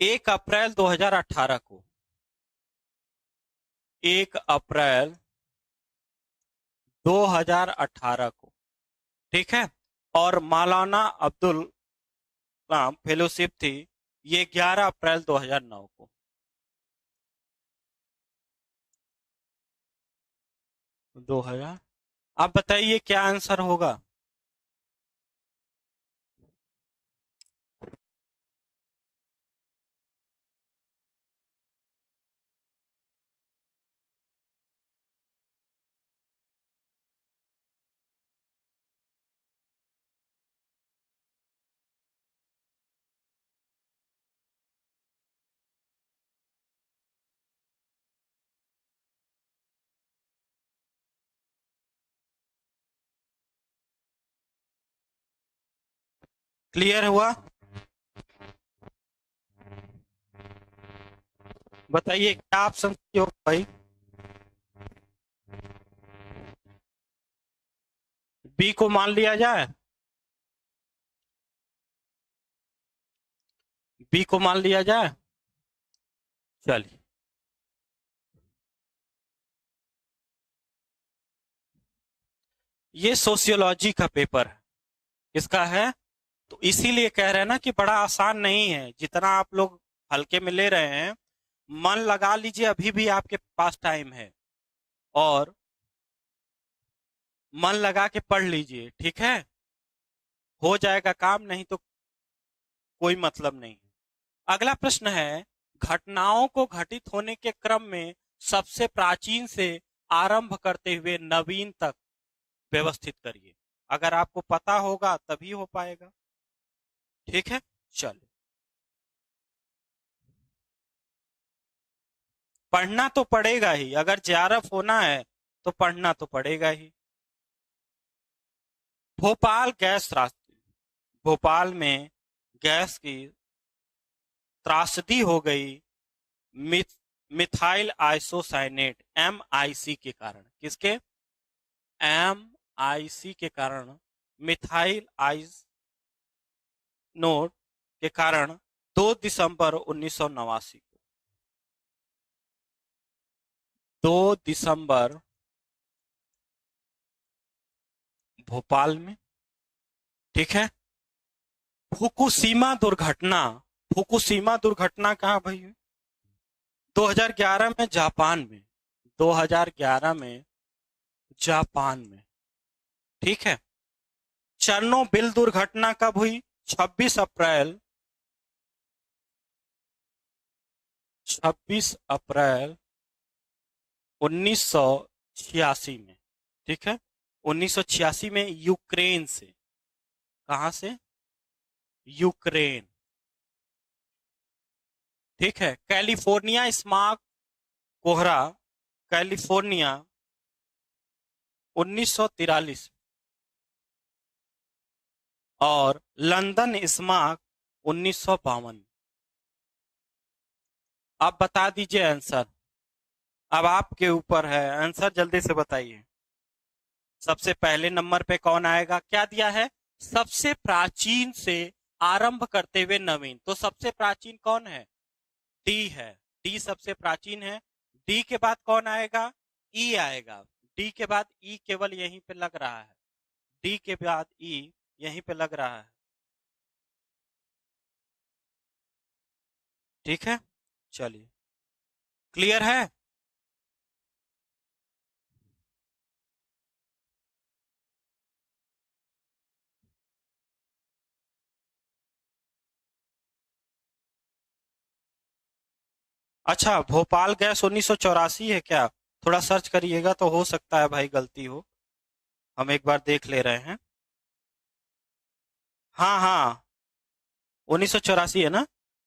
1 अप्रैल 2018 को, 1 अप्रैल 2018 को। ठीक है, और मौलाना अब्दुल कलाम फेलोशिप थी ये 11 अप्रैल 2009 को। दो हजार। आप बताइए क्या आंसर होगा। क्लियर हुआ। बताइए क्या आप समझते हो भाई। बी को मान लिया जाए। बी को मान लिया जाए। चलिए। ये सोशियोलॉजी का पेपर है। किसका है। तो इसीलिए कह रहे हैं ना कि बड़ा आसान नहीं है जितना आप लोग हल्के में ले रहे हैं। मन लगा लीजिए, अभी भी आपके पास टाइम है। और मन लगा के पढ़ लीजिए, ठीक है। हो जाएगा काम, नहीं तो कोई मतलब नहीं। अगला प्रश्न है, घटनाओं को घटित होने के क्रम में सबसे प्राचीन से आरंभ करते हुए नवीन तक व्यवस्थित करिए। अगर आपको पता होगा तभी हो पाएगा। ठीक है। चलिए। पढ़ना तो पड़ेगा ही, अगर जेआरएफ होना है तो पढ़ना तो पड़ेगा ही। भोपाल गैस त्रासदी। भोपाल में गैस की त्रासदी हो गई। मिथ मिथाइल आइसोसाइनेट MIC के कारण। किसके। MIC के कारण। मिथाइल आइस नोट के कारण 2 दिसंबर 1989 को। 2 दिसंबर भोपाल में। ठीक है। फुकुशिमा दुर्घटना। फुकुशिमा दुर्घटना कहाँ भई हुई। 2011 में जापान में। 2011 में जापान में। ठीक है। चेरनोबिल दुर्घटना कब हुई। 26 अप्रैल। 26 अप्रैल 1986 में। ठीक है। 1986 में यूक्रेन से। कहां से। यूक्रेन। ठीक है। कैलिफोर्निया स्माग कोहरा। कैलिफोर्निया 1943। और लंदन स्माग 1952। आप बता दीजिए आंसर। अब आपके ऊपर है, आंसर जल्दी से बताइए। सबसे पहले नंबर पे कौन आएगा। क्या दिया है। सबसे प्राचीन से आरंभ करते हुए नवीन। तो सबसे प्राचीन कौन है। डी है। डी सबसे प्राचीन है। डी के बाद कौन आएगा। ई आएगा। डी के बाद ई केवल यहीं पे लग रहा है। डी के बाद ई यहीं पे लग रहा है। ठीक है। चलिए। क्लियर है। अच्छा, भोपाल गैस 1984 है क्या। थोड़ा सर्च करिएगा, तो हो सकता है भाई गलती हो। हम एक बार देख ले रहे हैं। हाँ हाँ, 1984 है ना।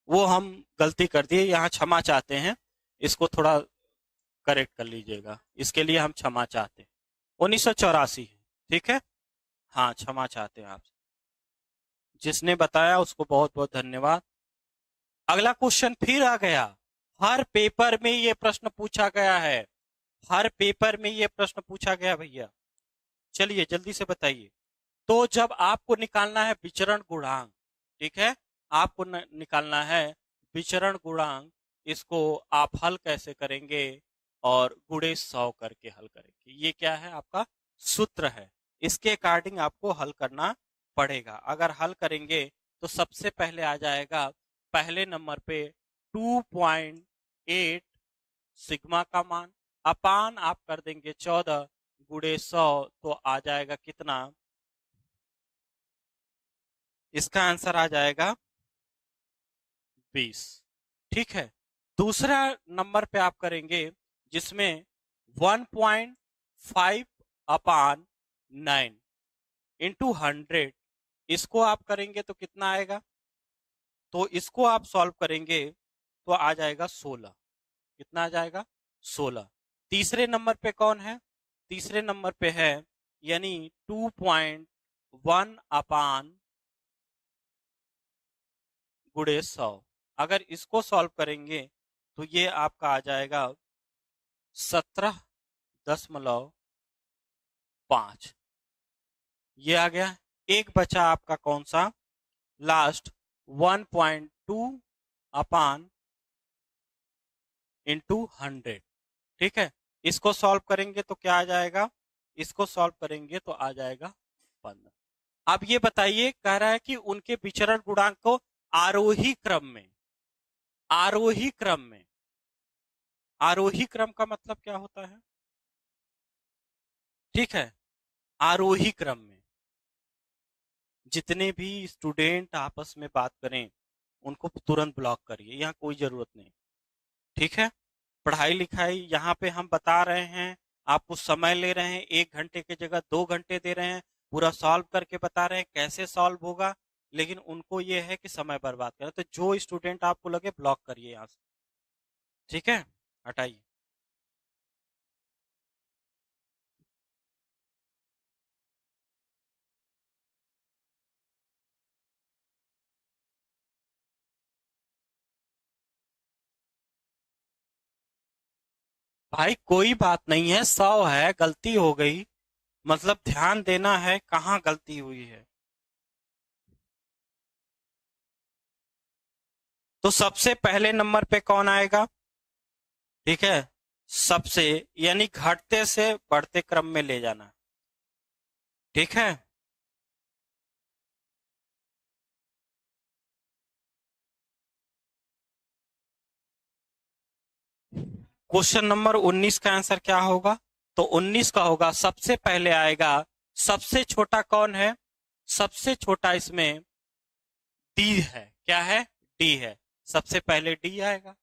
वो हम गलती कर दिए, यहाँ क्षमा चाहते हैं। इसको थोड़ा करेक्ट कर लीजिएगा, इसके लिए हम क्षमा चाहते हैं। 1984 है। ठीक है। हाँ, क्षमा चाहते हैं आपसे। जिसने बताया उसको बहुत बहुत धन्यवाद। अगला क्वेश्चन फिर आ गया। हर पेपर में ये प्रश्न पूछा गया है। हर पेपर में ये प्रश्न पूछा गया भैया। चलिए जल्दी से बताइए। तो जब आपको निकालना है विचरण गुणांक। ठीक है। आपको निकालना है विचरण गुणांक। इसको आप हल कैसे करेंगे। और गुणे 100 करके हल करेंगे। ये क्या है आपका सूत्र है। इसके अकॉर्डिंग आपको हल करना पड़ेगा। अगर हल करेंगे तो सबसे पहले आ जाएगा पहले नंबर पे 2.8 सिग्मा का मान अपान आप कर देंगे 14 गुणे 100 तो आ जाएगा कितना, इसका आंसर आ जाएगा 20। ठीक है, दूसरा नंबर पे आप करेंगे जिसमें 1.5 अपान 9 इंटू 100, इसको आप करेंगे तो कितना आएगा, तो इसको आप सॉल्व करेंगे तो आ जाएगा 16। कितना आ जाएगा, 16। तीसरे नंबर पे कौन है, तीसरे नंबर पे है यानी 2.1 अपान गुणे 100, अगर इसको सॉल्व करेंगे तो ये आपका आ जाएगा 17.5। ये आ गया। एक बचा आपका कौन सा, लास्ट 1.2 अपान इंटू 100। ठीक है, इसको सॉल्व करेंगे तो क्या आ जाएगा, इसको सॉल्व करेंगे तो आ जाएगा 15। अब ये बताइए, कह रहा है कि उनके विचरण गुणांक को आरोही क्रम में, आरोही क्रम में, आरोही क्रम का मतलब क्या होता है, ठीक है, आरोही क्रम में जितने भी स्टूडेंट आपस में बात करें उनको तुरंत ब्लॉक करिए, यहाँ कोई जरूरत नहीं। ठीक है, पढ़ाई लिखाई यहाँ पे हम बता रहे हैं, आपको समय ले रहे हैं, 1 घंटे की जगह 2 घंटे दे रहे हैं, पूरा सॉल्व करके बता रहे हैं कैसे सॉल्व होगा, लेकिन उनको ये है कि समय बर्बाद करें। तो जो स्टूडेंट आपको लगे ब्लॉक करिए यहाँ से। ठीक है, हटाइए। भाई कोई बात नहीं है, 100 है, गलती हो गई, मतलब ध्यान देना है कहाँ गलती हुई है। तो सबसे पहले नंबर पे कौन आएगा, ठीक है, सबसे यानी घटते से बढ़ते क्रम में ले जाना। ठीक है, क्वेश्चन नंबर 19 का आंसर क्या होगा, तो 19 का होगा सबसे पहले आएगा, सबसे छोटा कौन है, सबसे छोटा इसमें डी है, क्या है, डी है, सबसे पहले डी आएगा।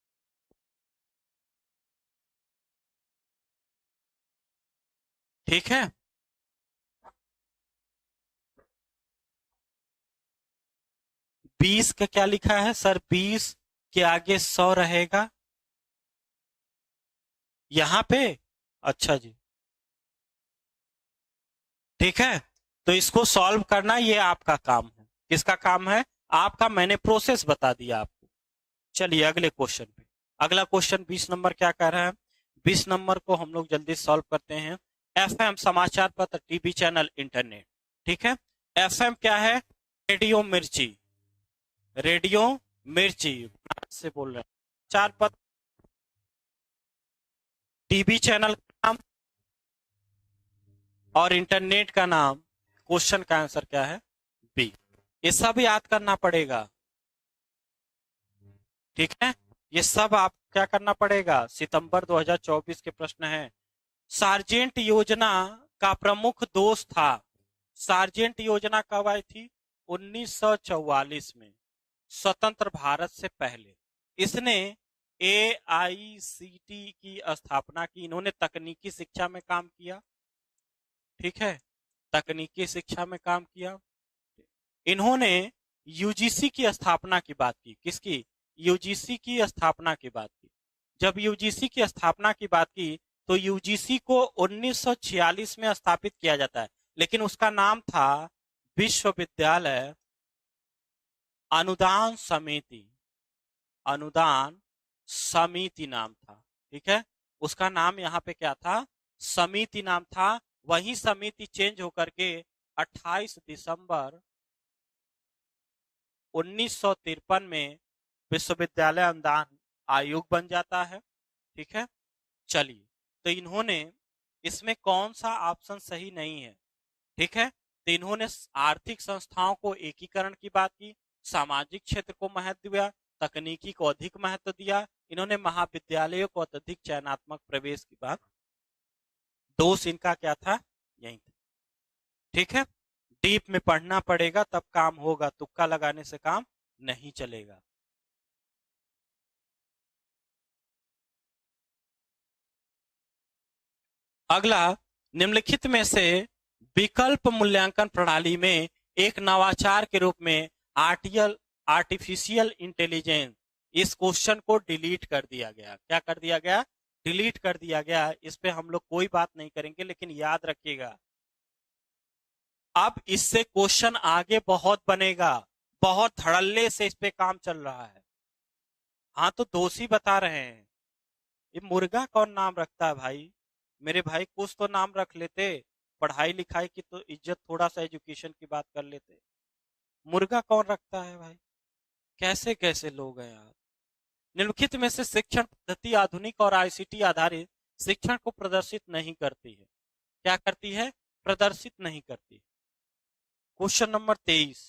ठीक है, 20 का क्या लिखा है सर, 20 के आगे 100 रहेगा यहां पे, अच्छा जी, ठीक है, तो इसको सॉल्व करना ये आपका काम है, किसका काम है आपका, मैंने प्रोसेस बता दिया आपको। चलिए अगले क्वेश्चन पे, अगला क्वेश्चन 20 नंबर क्या कह रहा है, 20 नंबर को हम लोग जल्दी सॉल्व करते हैं। एफएम समाचार पत्र, टीवी चैनल, इंटरनेट। ठीक है, एफएम क्या है, रेडियो मिर्ची, रेडियो मिर्ची से बोल रहे हैं, चार पत्र, टीवी चैनल का नाम और इंटरनेट का नाम। क्वेश्चन का आंसर क्या है, बी। ये सब याद करना पड़ेगा। ठीक है, ये सब आप क्या करना पड़ेगा, सितंबर 2024 के प्रश्न है। सार्जेंट योजना का प्रमुख दोष था, सार्जेंट योजना कब आई थी, 1944 में, स्वतंत्र भारत से पहले। इसने AICT की स्थापना की, इन्होंने तकनीकी शिक्षा में काम किया। ठीक है, तकनीकी शिक्षा में काम किया। इन्होंने यूजीसी की स्थापना की बात की, किसकी, यूजीसी की स्थापना की बात की। जब यूजीसी की स्थापना की बात की तो यूजीसी को 1946 में स्थापित किया जाता है, लेकिन उसका नाम था विश्वविद्यालय अनुदान समिति, अनुदान समिति नाम था। ठीक है, उसका नाम यहाँ पे क्या था, समिति नाम था। वही समिति चेंज होकर के 28 दिसंबर 1953 में विश्वविद्यालय अनुदान आयोग बन जाता है। ठीक है, चलिए, तो इन्होंने इसमें कौन सा ऑप्शन सही नहीं है, ठीक है, तो इन्होंने आर्थिक संस्थाओं को एकीकरण की बात की, सामाजिक क्षेत्र को महत्व दिया, तकनीकी को अधिक महत्व दिया, इन्होंने महाविद्यालयों को अत्यधिक चयनात्मक प्रवेश की बात। दोष इनका क्या था, यही था। ठीक है, डीप में पढ़ना पड़ेगा तब काम होगा, तुक्का लगाने से काम नहीं चलेगा। अगला, निम्नलिखित में से विकल्प मूल्यांकन प्रणाली में एक नवाचार के रूप में आर्टिफिशियल इंटेलिजेंस, इस क्वेश्चन को डिलीट कर दिया गया। क्या कर दिया गया, डिलीट कर दिया गया। इस पे हम लोग कोई बात नहीं करेंगे, लेकिन याद रखिएगा अब इससे क्वेश्चन आगे बहुत बनेगा, बहुत धड़ल्ले से इस पे काम चल रहा है। हाँ तो दोषी बता रहे हैं, ये मुर्गा कौन नाम रखता है भाई, मेरे भाई कुछ तो नाम रख लेते, पढ़ाई लिखाई की तो इज्जत, थोड़ा सा एजुकेशन की बात कर लेते। मुर्गा कौन रखता है भाई, कैसे कैसे लोग हैं यार। निम्नलिखित में से शिक्षण पद्धति आधुनिक और आईसीटी आधारित शिक्षण को प्रदर्शित नहीं करती है। क्या करती है, प्रदर्शित नहीं करती। क्वेश्चन नंबर 23,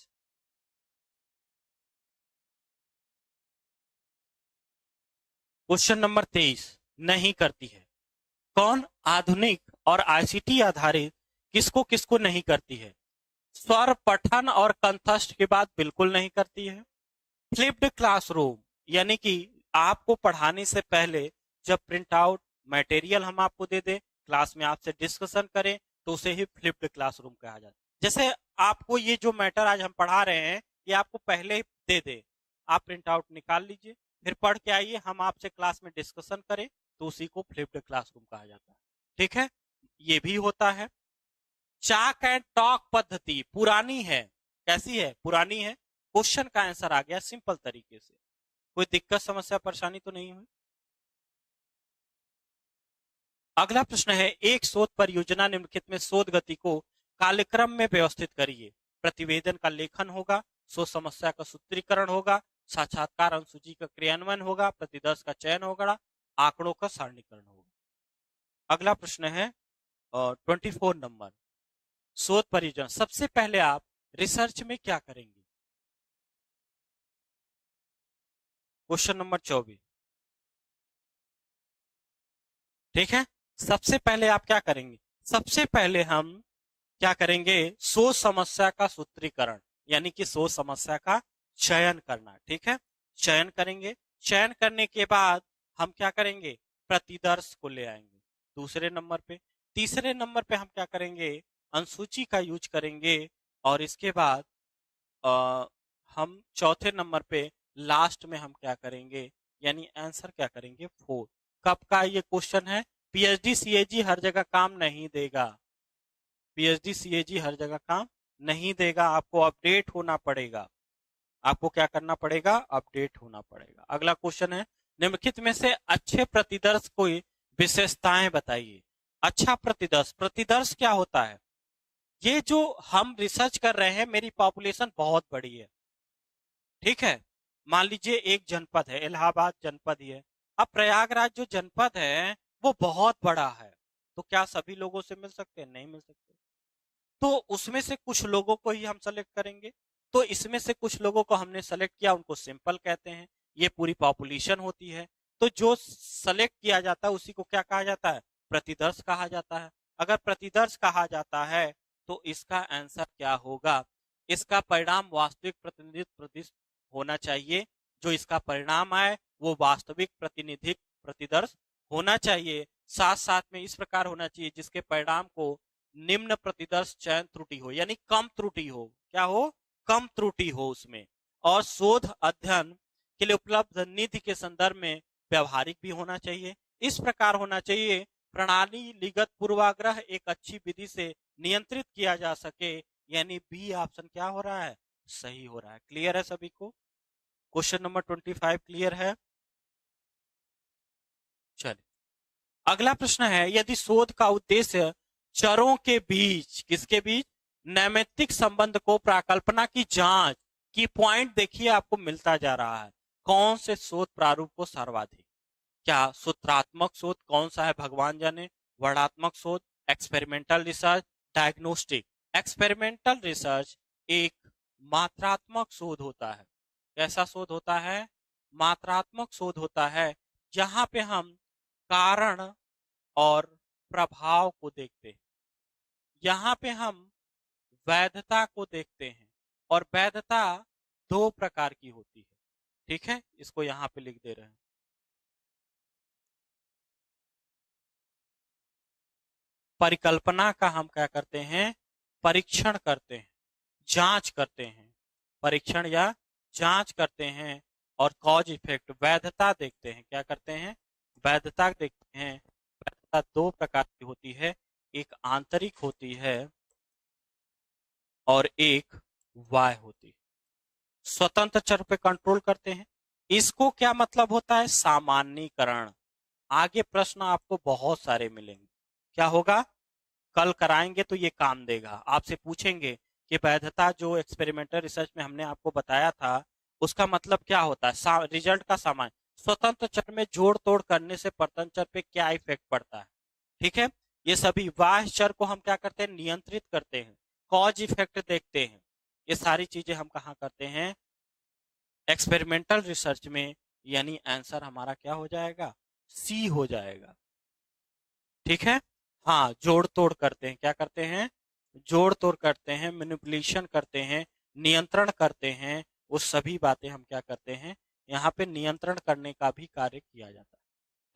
क्वेश्चन नंबर 23 नहीं करती है। कौन आधुनिक और आईसीटी आधारित किसको किसको नहीं करती है, स्वर पठन और कंठस्थ के बाद बिल्कुल नहीं करती है। फ्लिप्ड क्लासरूम, यानी कि आपको पढ़ाने से पहले जब प्रिंट आउट मटेरियल हम आपको दे दें, क्लास में आपसे डिस्कशन करें, तो उसे ही फ्लिप्ड क्लासरूम कहा जाता है। जैसे आपको ये जो मैटर आज हम पढ़ा रहे हैं, ये आपको पहले ही दे दे, आप प्रिंट आउट निकाल लीजिए, फिर पढ़ के आइए, हम आपसे क्लास में डिस्कशन करें, तो उसी को फ्लिप्ड क्लासरूम कहा जाता है। ठीक है, ये भी होता है। चाक एंड टॉक पद्धति पुरानी है, कैसी है, पुरानी है। क्वेश्चन का आंसर आ गया सिंपल तरीके से, कोई दिक्कत समस्या परेशानी तो नहीं हुई। अगला प्रश्न है, एक शोध परियोजना निम्नलिखित में शोध गति को कार्यक्रम में व्यवस्थित करिए। प्रतिवेदन का लेखन होगा, शोध समस्या का सूत्रीकरण होगा, साक्षात्कार अनुसूची का क्रियान्वयन होगा, प्रतिदर्श का चयन होगा, आंकड़ों का सारणीकरण होगा। अगला प्रश्न है 24 नंबर, शोध परियोजना। सबसे पहले आप रिसर्च में क्या करेंगे। क्वेश्चन नंबर 24, ठीक है, सबसे पहले आप क्या करेंगे, सबसे पहले हम क्या करेंगे, शोध समस्या का सूत्रीकरण, यानी कि शोध समस्या का चयन करना। ठीक है, चयन करेंगे, चयन करने के बाद हम क्या करेंगे, प्रतिदर्श को ले आएंगे दूसरे नंबर पे। तीसरे नंबर पे हम क्या करेंगे, अनुसूची का यूज करेंगे, और इसके बाद हम चौथे नंबर पे लास्ट में हम क्या करेंगे, यानी आंसर क्या करेंगे 4। कब का ये क्वेश्चन है, पीएचडी सीएजी हर जगह काम नहीं देगा, पीएचडी सीएजी हर जगह काम नहीं देगा, आपको अपडेट होना पड़ेगा, आपको क्या करना पड़ेगा, अपडेट होना पड़ेगा। अगला क्वेश्चन है, निम्नलिखित में से अच्छे प्रतिदर्श को विशेषताएं बताइए। अच्छा प्रतिदर्श, प्रतिदर्श क्या होता है, ये जो हम रिसर्च कर रहे हैं, मेरी पॉपुलेशन बहुत बड़ी है, ठीक है, मान लीजिए एक जनपद है, इलाहाबाद जनपद ही है। अब प्रयागराज जो जनपद है वो बहुत बड़ा है, तो क्या सभी लोगों से मिल सकते हैं, नहीं मिल सकते, तो उसमें से कुछ लोगों को ही हम सेलेक्ट करेंगे। तो इसमें से कुछ लोगों को हमने सेलेक्ट किया, उनको सिंपल कहते हैं, ये पूरी पॉपुलेशन होती है। तो जो सेलेक्ट किया जाता है उसी को क्या कहा जाता है, प्रतिदर्श कहा जाता है। अगर प्रतिदर्श कहा जाता है तो इसका आंसर क्या होगा, इसका परिणाम वास्तविक प्रतिनिधित्व होना चाहिए, जो इसका परिणाम आए वो वास्तविक प्रतिनिधित्व प्रतिदर्श होना चाहिए। साथ साथ में इस प्रकार होना चाहिए जिसके परिणाम को निम्न प्रतिदर्श चयन त्रुटि हो, यानी कम त्रुटि हो, क्या हो, कम त्रुटि हो उसमें, और शोध अध्ययन के लिए उपलब्ध निधि के संदर्भ में व्यवहारिक भी होना चाहिए। इस प्रकार होना चाहिए प्रणालीगत पूर्वाग्रह एक अच्छी विधि से नियंत्रित किया जा सके, यानी बी ऑप्शन क्या हो रहा है, सही हो रहा है। क्लियर है सभी को, क्वेश्चन नंबर 25 क्लियर है। चलिए अगला प्रश्न है, यदि शोध का उद्देश्य चरों के बीच, किसके बीच, नैमित्तिक संबंध को प्राकल्पना की जांच की, पॉइंट देखिए आपको मिलता जा रहा है, कौन से शोध प्रारूप को सर्वाधिक, क्या सूत्रात्मक शोध कौन सा है भगवान जाने, वर्णात्मक शोध, experimental research, diagnostic. Experimental research एक मात्रात्मक शोध होता है, कैसा शोध होता है, मात्रात्मक शोध होता है जहां पे हम कारण और प्रभाव को देखते हैं। यहाँ पे हम वैधता को देखते हैं, और वैधता दो प्रकार की होती है। ठीक है, इसको यहाँ पे लिख दे रहे हैं। परिकल्पना का हम क्या करते हैं, परीक्षण करते हैं, जांच करते हैं, परीक्षण या जांच करते हैं। और कॉज इफेक्ट वैधता देखते हैं, क्या करते हैं, वैधता देखते हैं। वैधता दो प्रकार की होती है, एक आंतरिक होती है और एक बाह्य होती है। स्वतंत्र चर पे कंट्रोल करते हैं, इसको क्या मतलब होता है, सामान्यीकरण। आगे प्रश्न आपको बहुत सारे मिलेंगे, क्या होगा, कल कराएंगे तो ये काम देगा। आपसे पूछेंगे कि वैधता जो एक्सपेरिमेंटल रिसर्च में हमने आपको बताया था उसका मतलब क्या होता है, रिजल्ट का सामान्य। स्वतंत्र चर में जोड़ तोड़ करने से परतंत्र चर पे क्या इफेक्ट पड़ता है। ठीक है, ये सभी बाह्य चर को हम क्या करते हैं, नियंत्रित करते हैं, कॉज इफेक्ट देखते हैं। ये सारी चीजें हम कहाँ करते हैं, एक्सपेरिमेंटल रिसर्च में। यानी आंसर हमारा क्या हो जाएगा, सी हो जाएगा। ठीक है, हाँ, जोड़ तोड़ करते हैं, क्या करते हैं, जोड़ तोड़ करते हैं, मैनिपुलेशन करते हैं, नियंत्रण करते हैं। वो सभी बातें हम क्या करते हैं, यहाँ पे नियंत्रण करने का भी कार्य किया जाता है।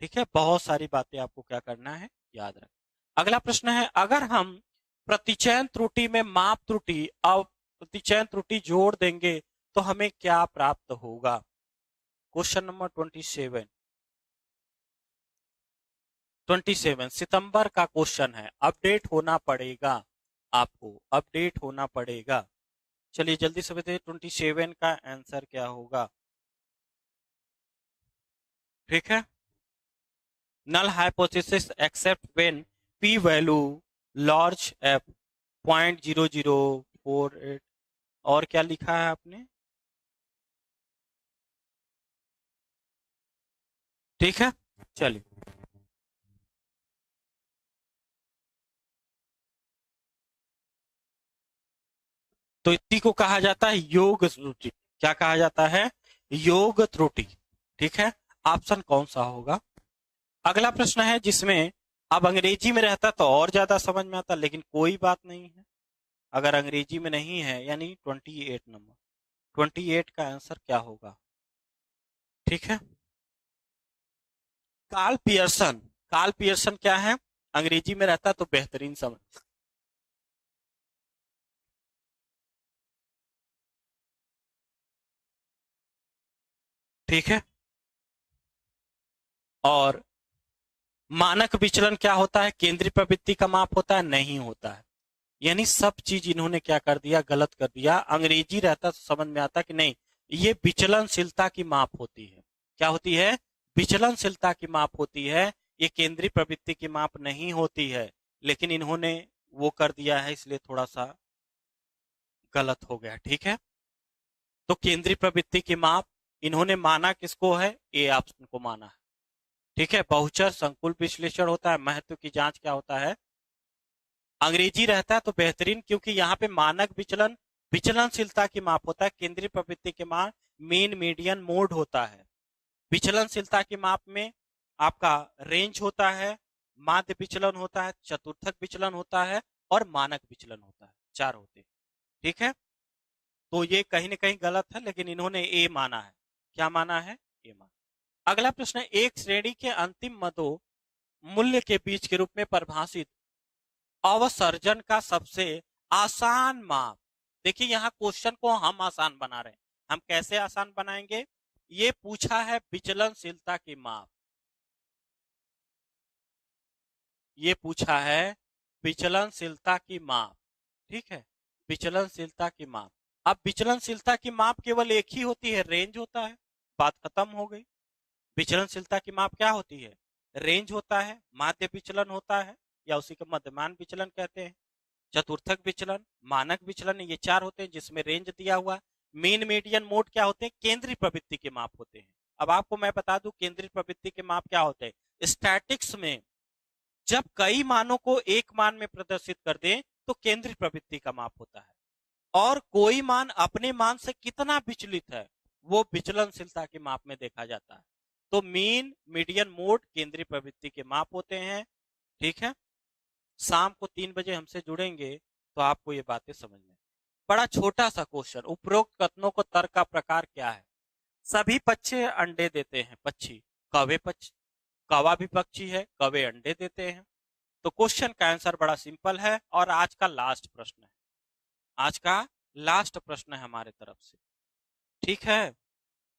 ठीक है, बहुत सारी बातें आपको क्या करना है, याद रख। अगला प्रश्न है, अगर हम प्रतिचयन त्रुटि में माप त्रुटि और प्रतिचयन त्रुटि जोड़ देंगे तो हमें क्या प्राप्त होगा। क्वेश्चन नंबर 27 सितंबर का क्वेश्चन है, अपडेट होना पड़ेगा, आपको अपडेट होना पड़ेगा। चलिए जल्दी से बताइए 27 का आंसर क्या होगा। ठीक है, null hypothesis accept when P value large F 0.0048। और क्या लिखा है आपने, ठीक है, चलिए। तो इसी को कहा जाता है योग त्रुटि। क्या कहा जाता है, योग त्रुटि। ठीक है, ऑप्शन कौन सा होगा। अगला प्रश्न है जिसमें अब अंग्रेजी में रहता तो और ज्यादा समझ में आता, लेकिन कोई बात नहीं है, अगर अंग्रेजी में नहीं है, यानी 28 नंबर, 28 का आंसर क्या होगा। ठीक है, कार्ल पियर्सन। कार्ल पियर्सन क्या है, अंग्रेजी में रहता तो बेहतरीन समझ। ठीक है, और मानक विचलन क्या होता है, केंद्रीय प्रवृत्ति का माप होता है, नहीं होता है। यानी सब चीज इन्होंने क्या कर दिया, गलत कर दिया। अंग्रेजी रहता तो समझ में आता कि नहीं, ये विचलनशीलता की माप होती है। क्या होती है, विचलनशीलता की माप होती है, ये केंद्रीय प्रवृत्ति की माप नहीं होती है। लेकिन इन्होंने वो कर दिया है, इसलिए थोड़ा सा गलत हो गया। ठीक है, तो केंद्रीय प्रवृत्ति की माप इन्होंने माना किसको है, ए ऑप्शन को माना है। ठीक है, बहुचर संकुल विश्लेषण होता है, महत्व की जांच क्या होता है, अंग्रेजी रहता है तो बेहतरीन, क्योंकि यहाँ पे मानक विचलन विचलनशीलता की माप होता है, केंद्रीय प्रवृत्ति के माप मीन मीडियन मोड होता है। विचलनशीलता की माप में आपका रेंज होता है, माध्य विचलन होता है, चतुर्थक विचलन होता है और मानक विचलन होता है, चार होते हैं। ठीक है, तो ये कहीं ना कहीं गलत है, लेकिन इन्होंने ए माना है। क्या माना है, ए माना। अगला प्रश्न है, एक श्रेणी के अंतिम मदों मूल्य के बीच के रूप में परिभाषित अवसर्जन का सबसे आसान माप। देखिए यहाँ क्वेश्चन को हम आसान बना रहे हैं, हम कैसे आसान बनाएंगे, ये पूछा है विचलनशीलता की माप, ये पूछा है विचलनशीलता की माप। ठीक है, विचलनशीलता की माप। अब विचलनशीलता की माप केवल एक ही होती है, रेंज होता है, बात खत्म हो गई। विचलनशीलता की माप क्या होती है, रेंज होता है, माध्य विचलन होता है, या उसी को मध्यमान विचलन कहते हैं, चतुर्थक विचलन, मानक विचलन, ये चार होते हैं जिसमें रेंज दिया हुआ। मीन मीडियन मोड क्या होते हैं, केंद्रीय प्रवृत्ति के माप होते हैं। अब आपको मैं बता दूं केंद्रीय प्रवृत्ति के माप क्या होते हैं, स्टैटिक्स में जब कई मानों को एक मान में प्रदर्शित कर दें तो केंद्रीय प्रवृत्ति का माप होता है, और कोई मान अपने मान से कितना विचलित है वो विचलनशीलता के माप में देखा जाता है। तो मीन, मीडियन, मोड केंद्रीय प्रवृत्ति के माप होते हैं। ठीक है, शाम को 3 बजे हमसे जुड़ेंगे तो आपको ये बातें समझ में। बड़ा छोटा सा क्वेश्चन, उपरोक्त कथनों को तर्क का प्रकार क्या है? सभी पक्षी अंडे देते हैं। पक्षी, कौवे पक्षी, कौवा भी पक्षी है, कौवे अंडे देते हैं। तो क्वेश्चन का आंसर बड़ा सिंपल है और आज का लास्ट प्रश्न है। आज का लास्ट प्रश्न है हमारे तरफ से। ठीक है,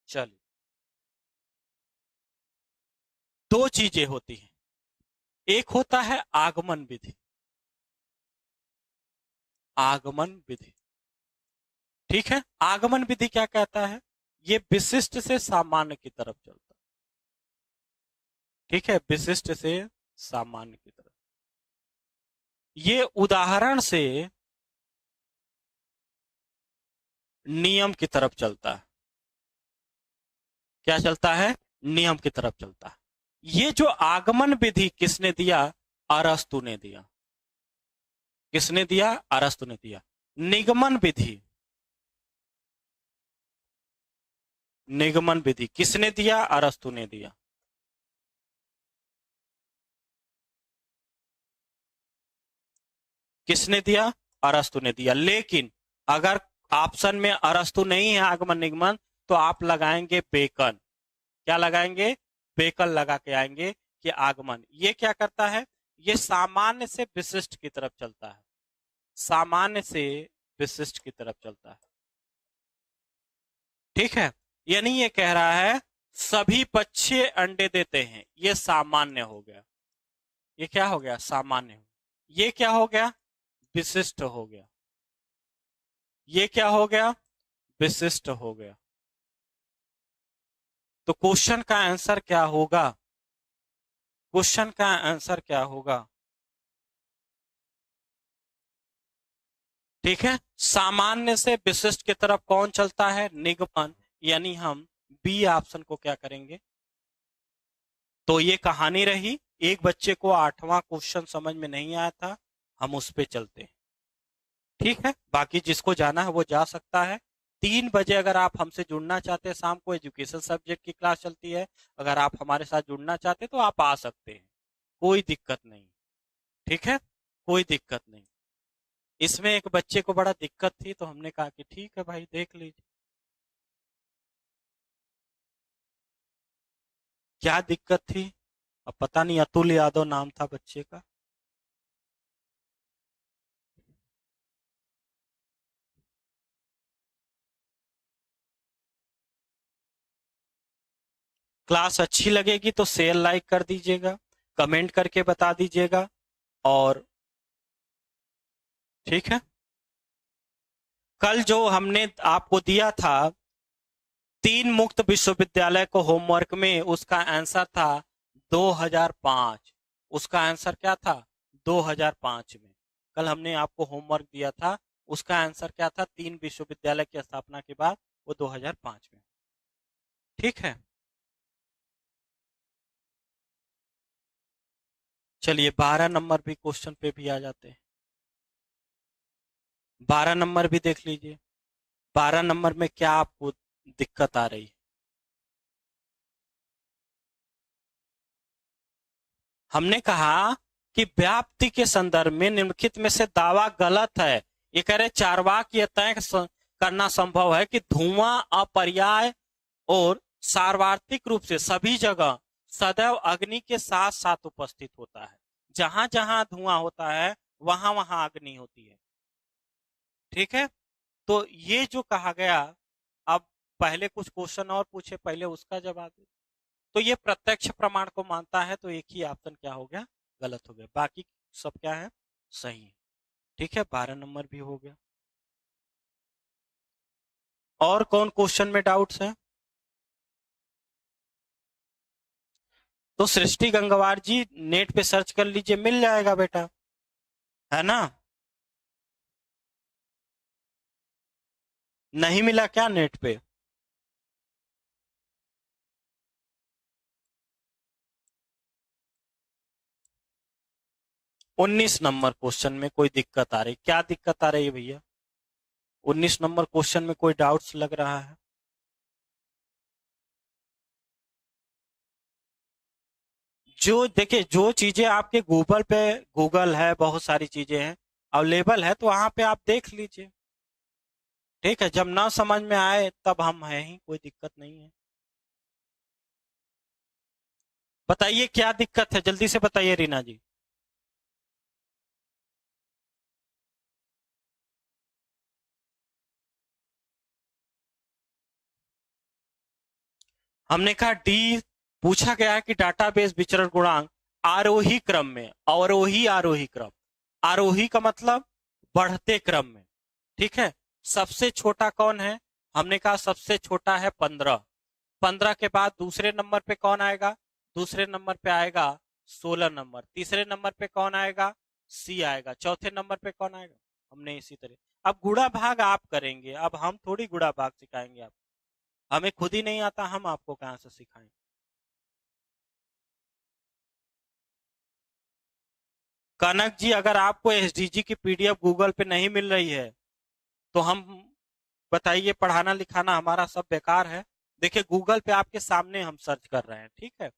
चलिए। दो चीजें होती हैं, एक होता है आगमन विधि। आगमन विधि, ठीक है। आगमन विधि क्या कहता है? ये विशिष्ट से सामान्य की तरफ चलता है। ठीक है, विशिष्ट से सामान्य की तरफ। ये उदाहरण से नियम की तरफ चलता है। क्या चलता है? नियम की तरफ चलता है। ये जो आगमन विधि किसने दिया? अरस्तु ने दिया। किसने दिया? अरस्तु ने दिया। निगमन विधि, निगमन विधि किसने दिया? अरस्तु ने दिया। किसने दिया? अरस्तु ने दिया। लेकिन अगर ऑप्शन में अरस्तु नहीं है आगमन निगमन, तो आप लगाएंगे बेकन। क्या लगाएंगे? बेकन लगा के आएंगे कि आगमन ये क्या करता है? ये सामान्य से विशिष्ट की तरफ चलता है। सामान्य से विशिष्ट की तरफ चलता है। ठीक है, यानी ये कह रहा है सभी पक्षी अंडे देते हैं, ये सामान्य हो गया। ये क्या हो गया? सामान्य हो। ये क्या हो गया? विशिष्ट हो गया। ये क्या हो गया? विशिष्ट हो गया। तो क्वेश्चन का आंसर क्या होगा? क्वेश्चन का आंसर क्या होगा? ठीक है, सामान्य से विशिष्ट की तरफ कौन चलता है? निगमन। यानी हम बी ऑप्शन को क्या करेंगे? तो ये कहानी रही। एक बच्चे को 8वां क्वेश्चन समझ में नहीं आया था, हम उस पे चलते हैं। ठीक है, बाकी जिसको जाना है वो जा सकता है। 3 बजे अगर आप हमसे जुड़ना चाहते हैं, शाम को एजुकेशन सब्जेक्ट की क्लास चलती है, अगर आप हमारे साथ जुड़ना चाहते हैं तो आप आ सकते हैं, कोई दिक्कत नहीं। ठीक है, कोई दिक्कत नहीं। इसमें एक बच्चे को बड़ा दिक्कत थी तो हमने कहा कि ठीक है भाई, देख लीजिए। क्या दिक्कत थी? अब पता नहीं, अतुल यादव नाम था बच्चे का। क्लास अच्छी लगेगी तो शेयर लाइक कर दीजिएगा, कमेंट करके बता दीजिएगा। और ठीक है, कल जो हमने आपको दिया था 3 मुक्त विश्वविद्यालय को होमवर्क में, उसका आंसर था 2005। उसका आंसर क्या था? 2005 में कल हमने आपको होमवर्क दिया था, उसका आंसर क्या था? 3 विश्वविद्यालय की स्थापना के बाद, वो 2005 में। ठीक है, चलिए 12 नंबर भी क्वेश्चन पे भी आ जाते हैं। 12 नंबर भी देख लीजिए। 12 नंबर में क्या आपको दिक्कत आ रही है? हमने कहा कि व्याप्ति के संदर्भ में निम्नलिखित में से दावा गलत है। ये कह रहे चार्वाक ये तय करना संभव है कि धुआं अपर्याय और सार्वत्रिक रूप से सभी जगह सदैव अग्नि के साथ साथ उपस्थित होता है। जहां जहां धुआं होता है वहां वहां अग्नि होती है। ठीक है, तो ये जो कहा गया, अब पहले कुछ क्वेश्चन और पूछे, पहले उसका जवाब दे। तो ये प्रत्यक्ष प्रमाण को मानता है, तो एक ही ऑप्शन क्या हो गया? गलत हो गया। बाकी सब क्या है? सही है। ठीक है, 12 नंबर भी हो गया। और कौन क्वेश्चन में डाउट्स हैं? तो सृष्टि गंगवार जी नेट पे सर्च कर लीजिए, मिल जाएगा बेटा, है ना? नहीं मिला क्या नेट पे? 19 नंबर क्वेश्चन में कोई दिक्कत आ रही? क्या दिक्कत आ रही है भैया? 19 नंबर क्वेश्चन में कोई डाउट्स लग रहा है? जो देखिए, जो चीजें आपके गूगल पे, गूगल है, बहुत सारी चीजें हैं अवेलेबल है, तो वहां पे आप देख लीजिए। ठीक है, जब ना समझ में आए तब हम हैं ही, कोई दिक्कत नहीं है। बताइए क्या दिक्कत है, जल्दी से बताइए रीना जी। हमने कहा डी, पूछा गया है कि डाटाबेस विचरण गुणांक आरोही क्रम में, अवरोही आरोही क्रम, आरोही का मतलब बढ़ते क्रम में। ठीक है, सबसे छोटा कौन है? हमने कहा सबसे छोटा है 15। 15 के बाद दूसरे नंबर पे कौन आएगा? दूसरे नंबर पे आएगा 16 नंबर। तीसरे नंबर पे कौन आएगा? सी आएगा। चौथे नंबर पे कौन आएगा? हमने इसी तरह, अब गुणा भाग आप करेंगे, अब हम थोड़ी गुणा भाग सिखाएंगे आप, हमें खुद ही नहीं आता, हम आपको कहां से सिखाएंगे। कनक जी, अगर आपको एसडीजी की पीडीएफ गूगल पे नहीं मिल रही है तो हम, बताइए, पढ़ाना लिखाना हमारा सब बेकार है। देखिए, गूगल पे आपके सामने हम सर्च कर रहे हैं, ठीक है,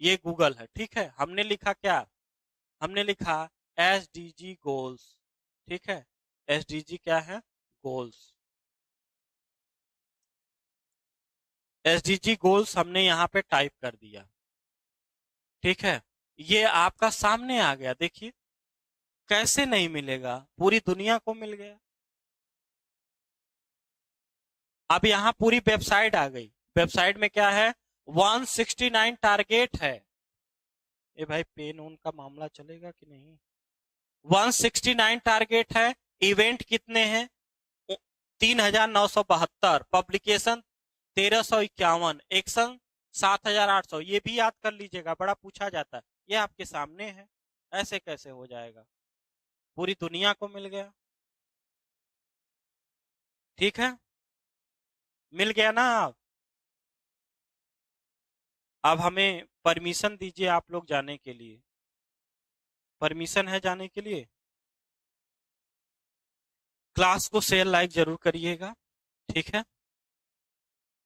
ये गूगल है, ठीक है। हमने लिखा क्या? हमने लिखा एसडीजी गोल्स। ठीक है, एसडीजी क्या है? गोल्स। एसडीजी गोल्स हमने यहाँ पे टाइप कर दिया। ठीक है, ये आपका सामने आ गया, देखिए। कैसे नहीं मिलेगा? पूरी दुनिया को मिल गया। अब यहाँ पूरी वेबसाइट आ गई। वेबसाइट में क्या है? 169 टारगेट है। ए भाई, पेन ओन का मामला चलेगा कि नहीं? 169 टारगेट है। इवेंट कितने हैं? 3972। पब्लिकेशन 1351। एक्शन 7800। ये भी याद कर लीजिएगा, बड़ा पूछा जाता है। ये आपके सामने है, ऐसे कैसे हो जाएगा? पूरी दुनिया को मिल गया। ठीक है, मिल गया ना आप? अब हमें परमिशन दीजिए आप लोग जाने के लिए। परमिशन है जाने के लिए? क्लास को शेयर लाइक जरूर करिएगा। ठीक है।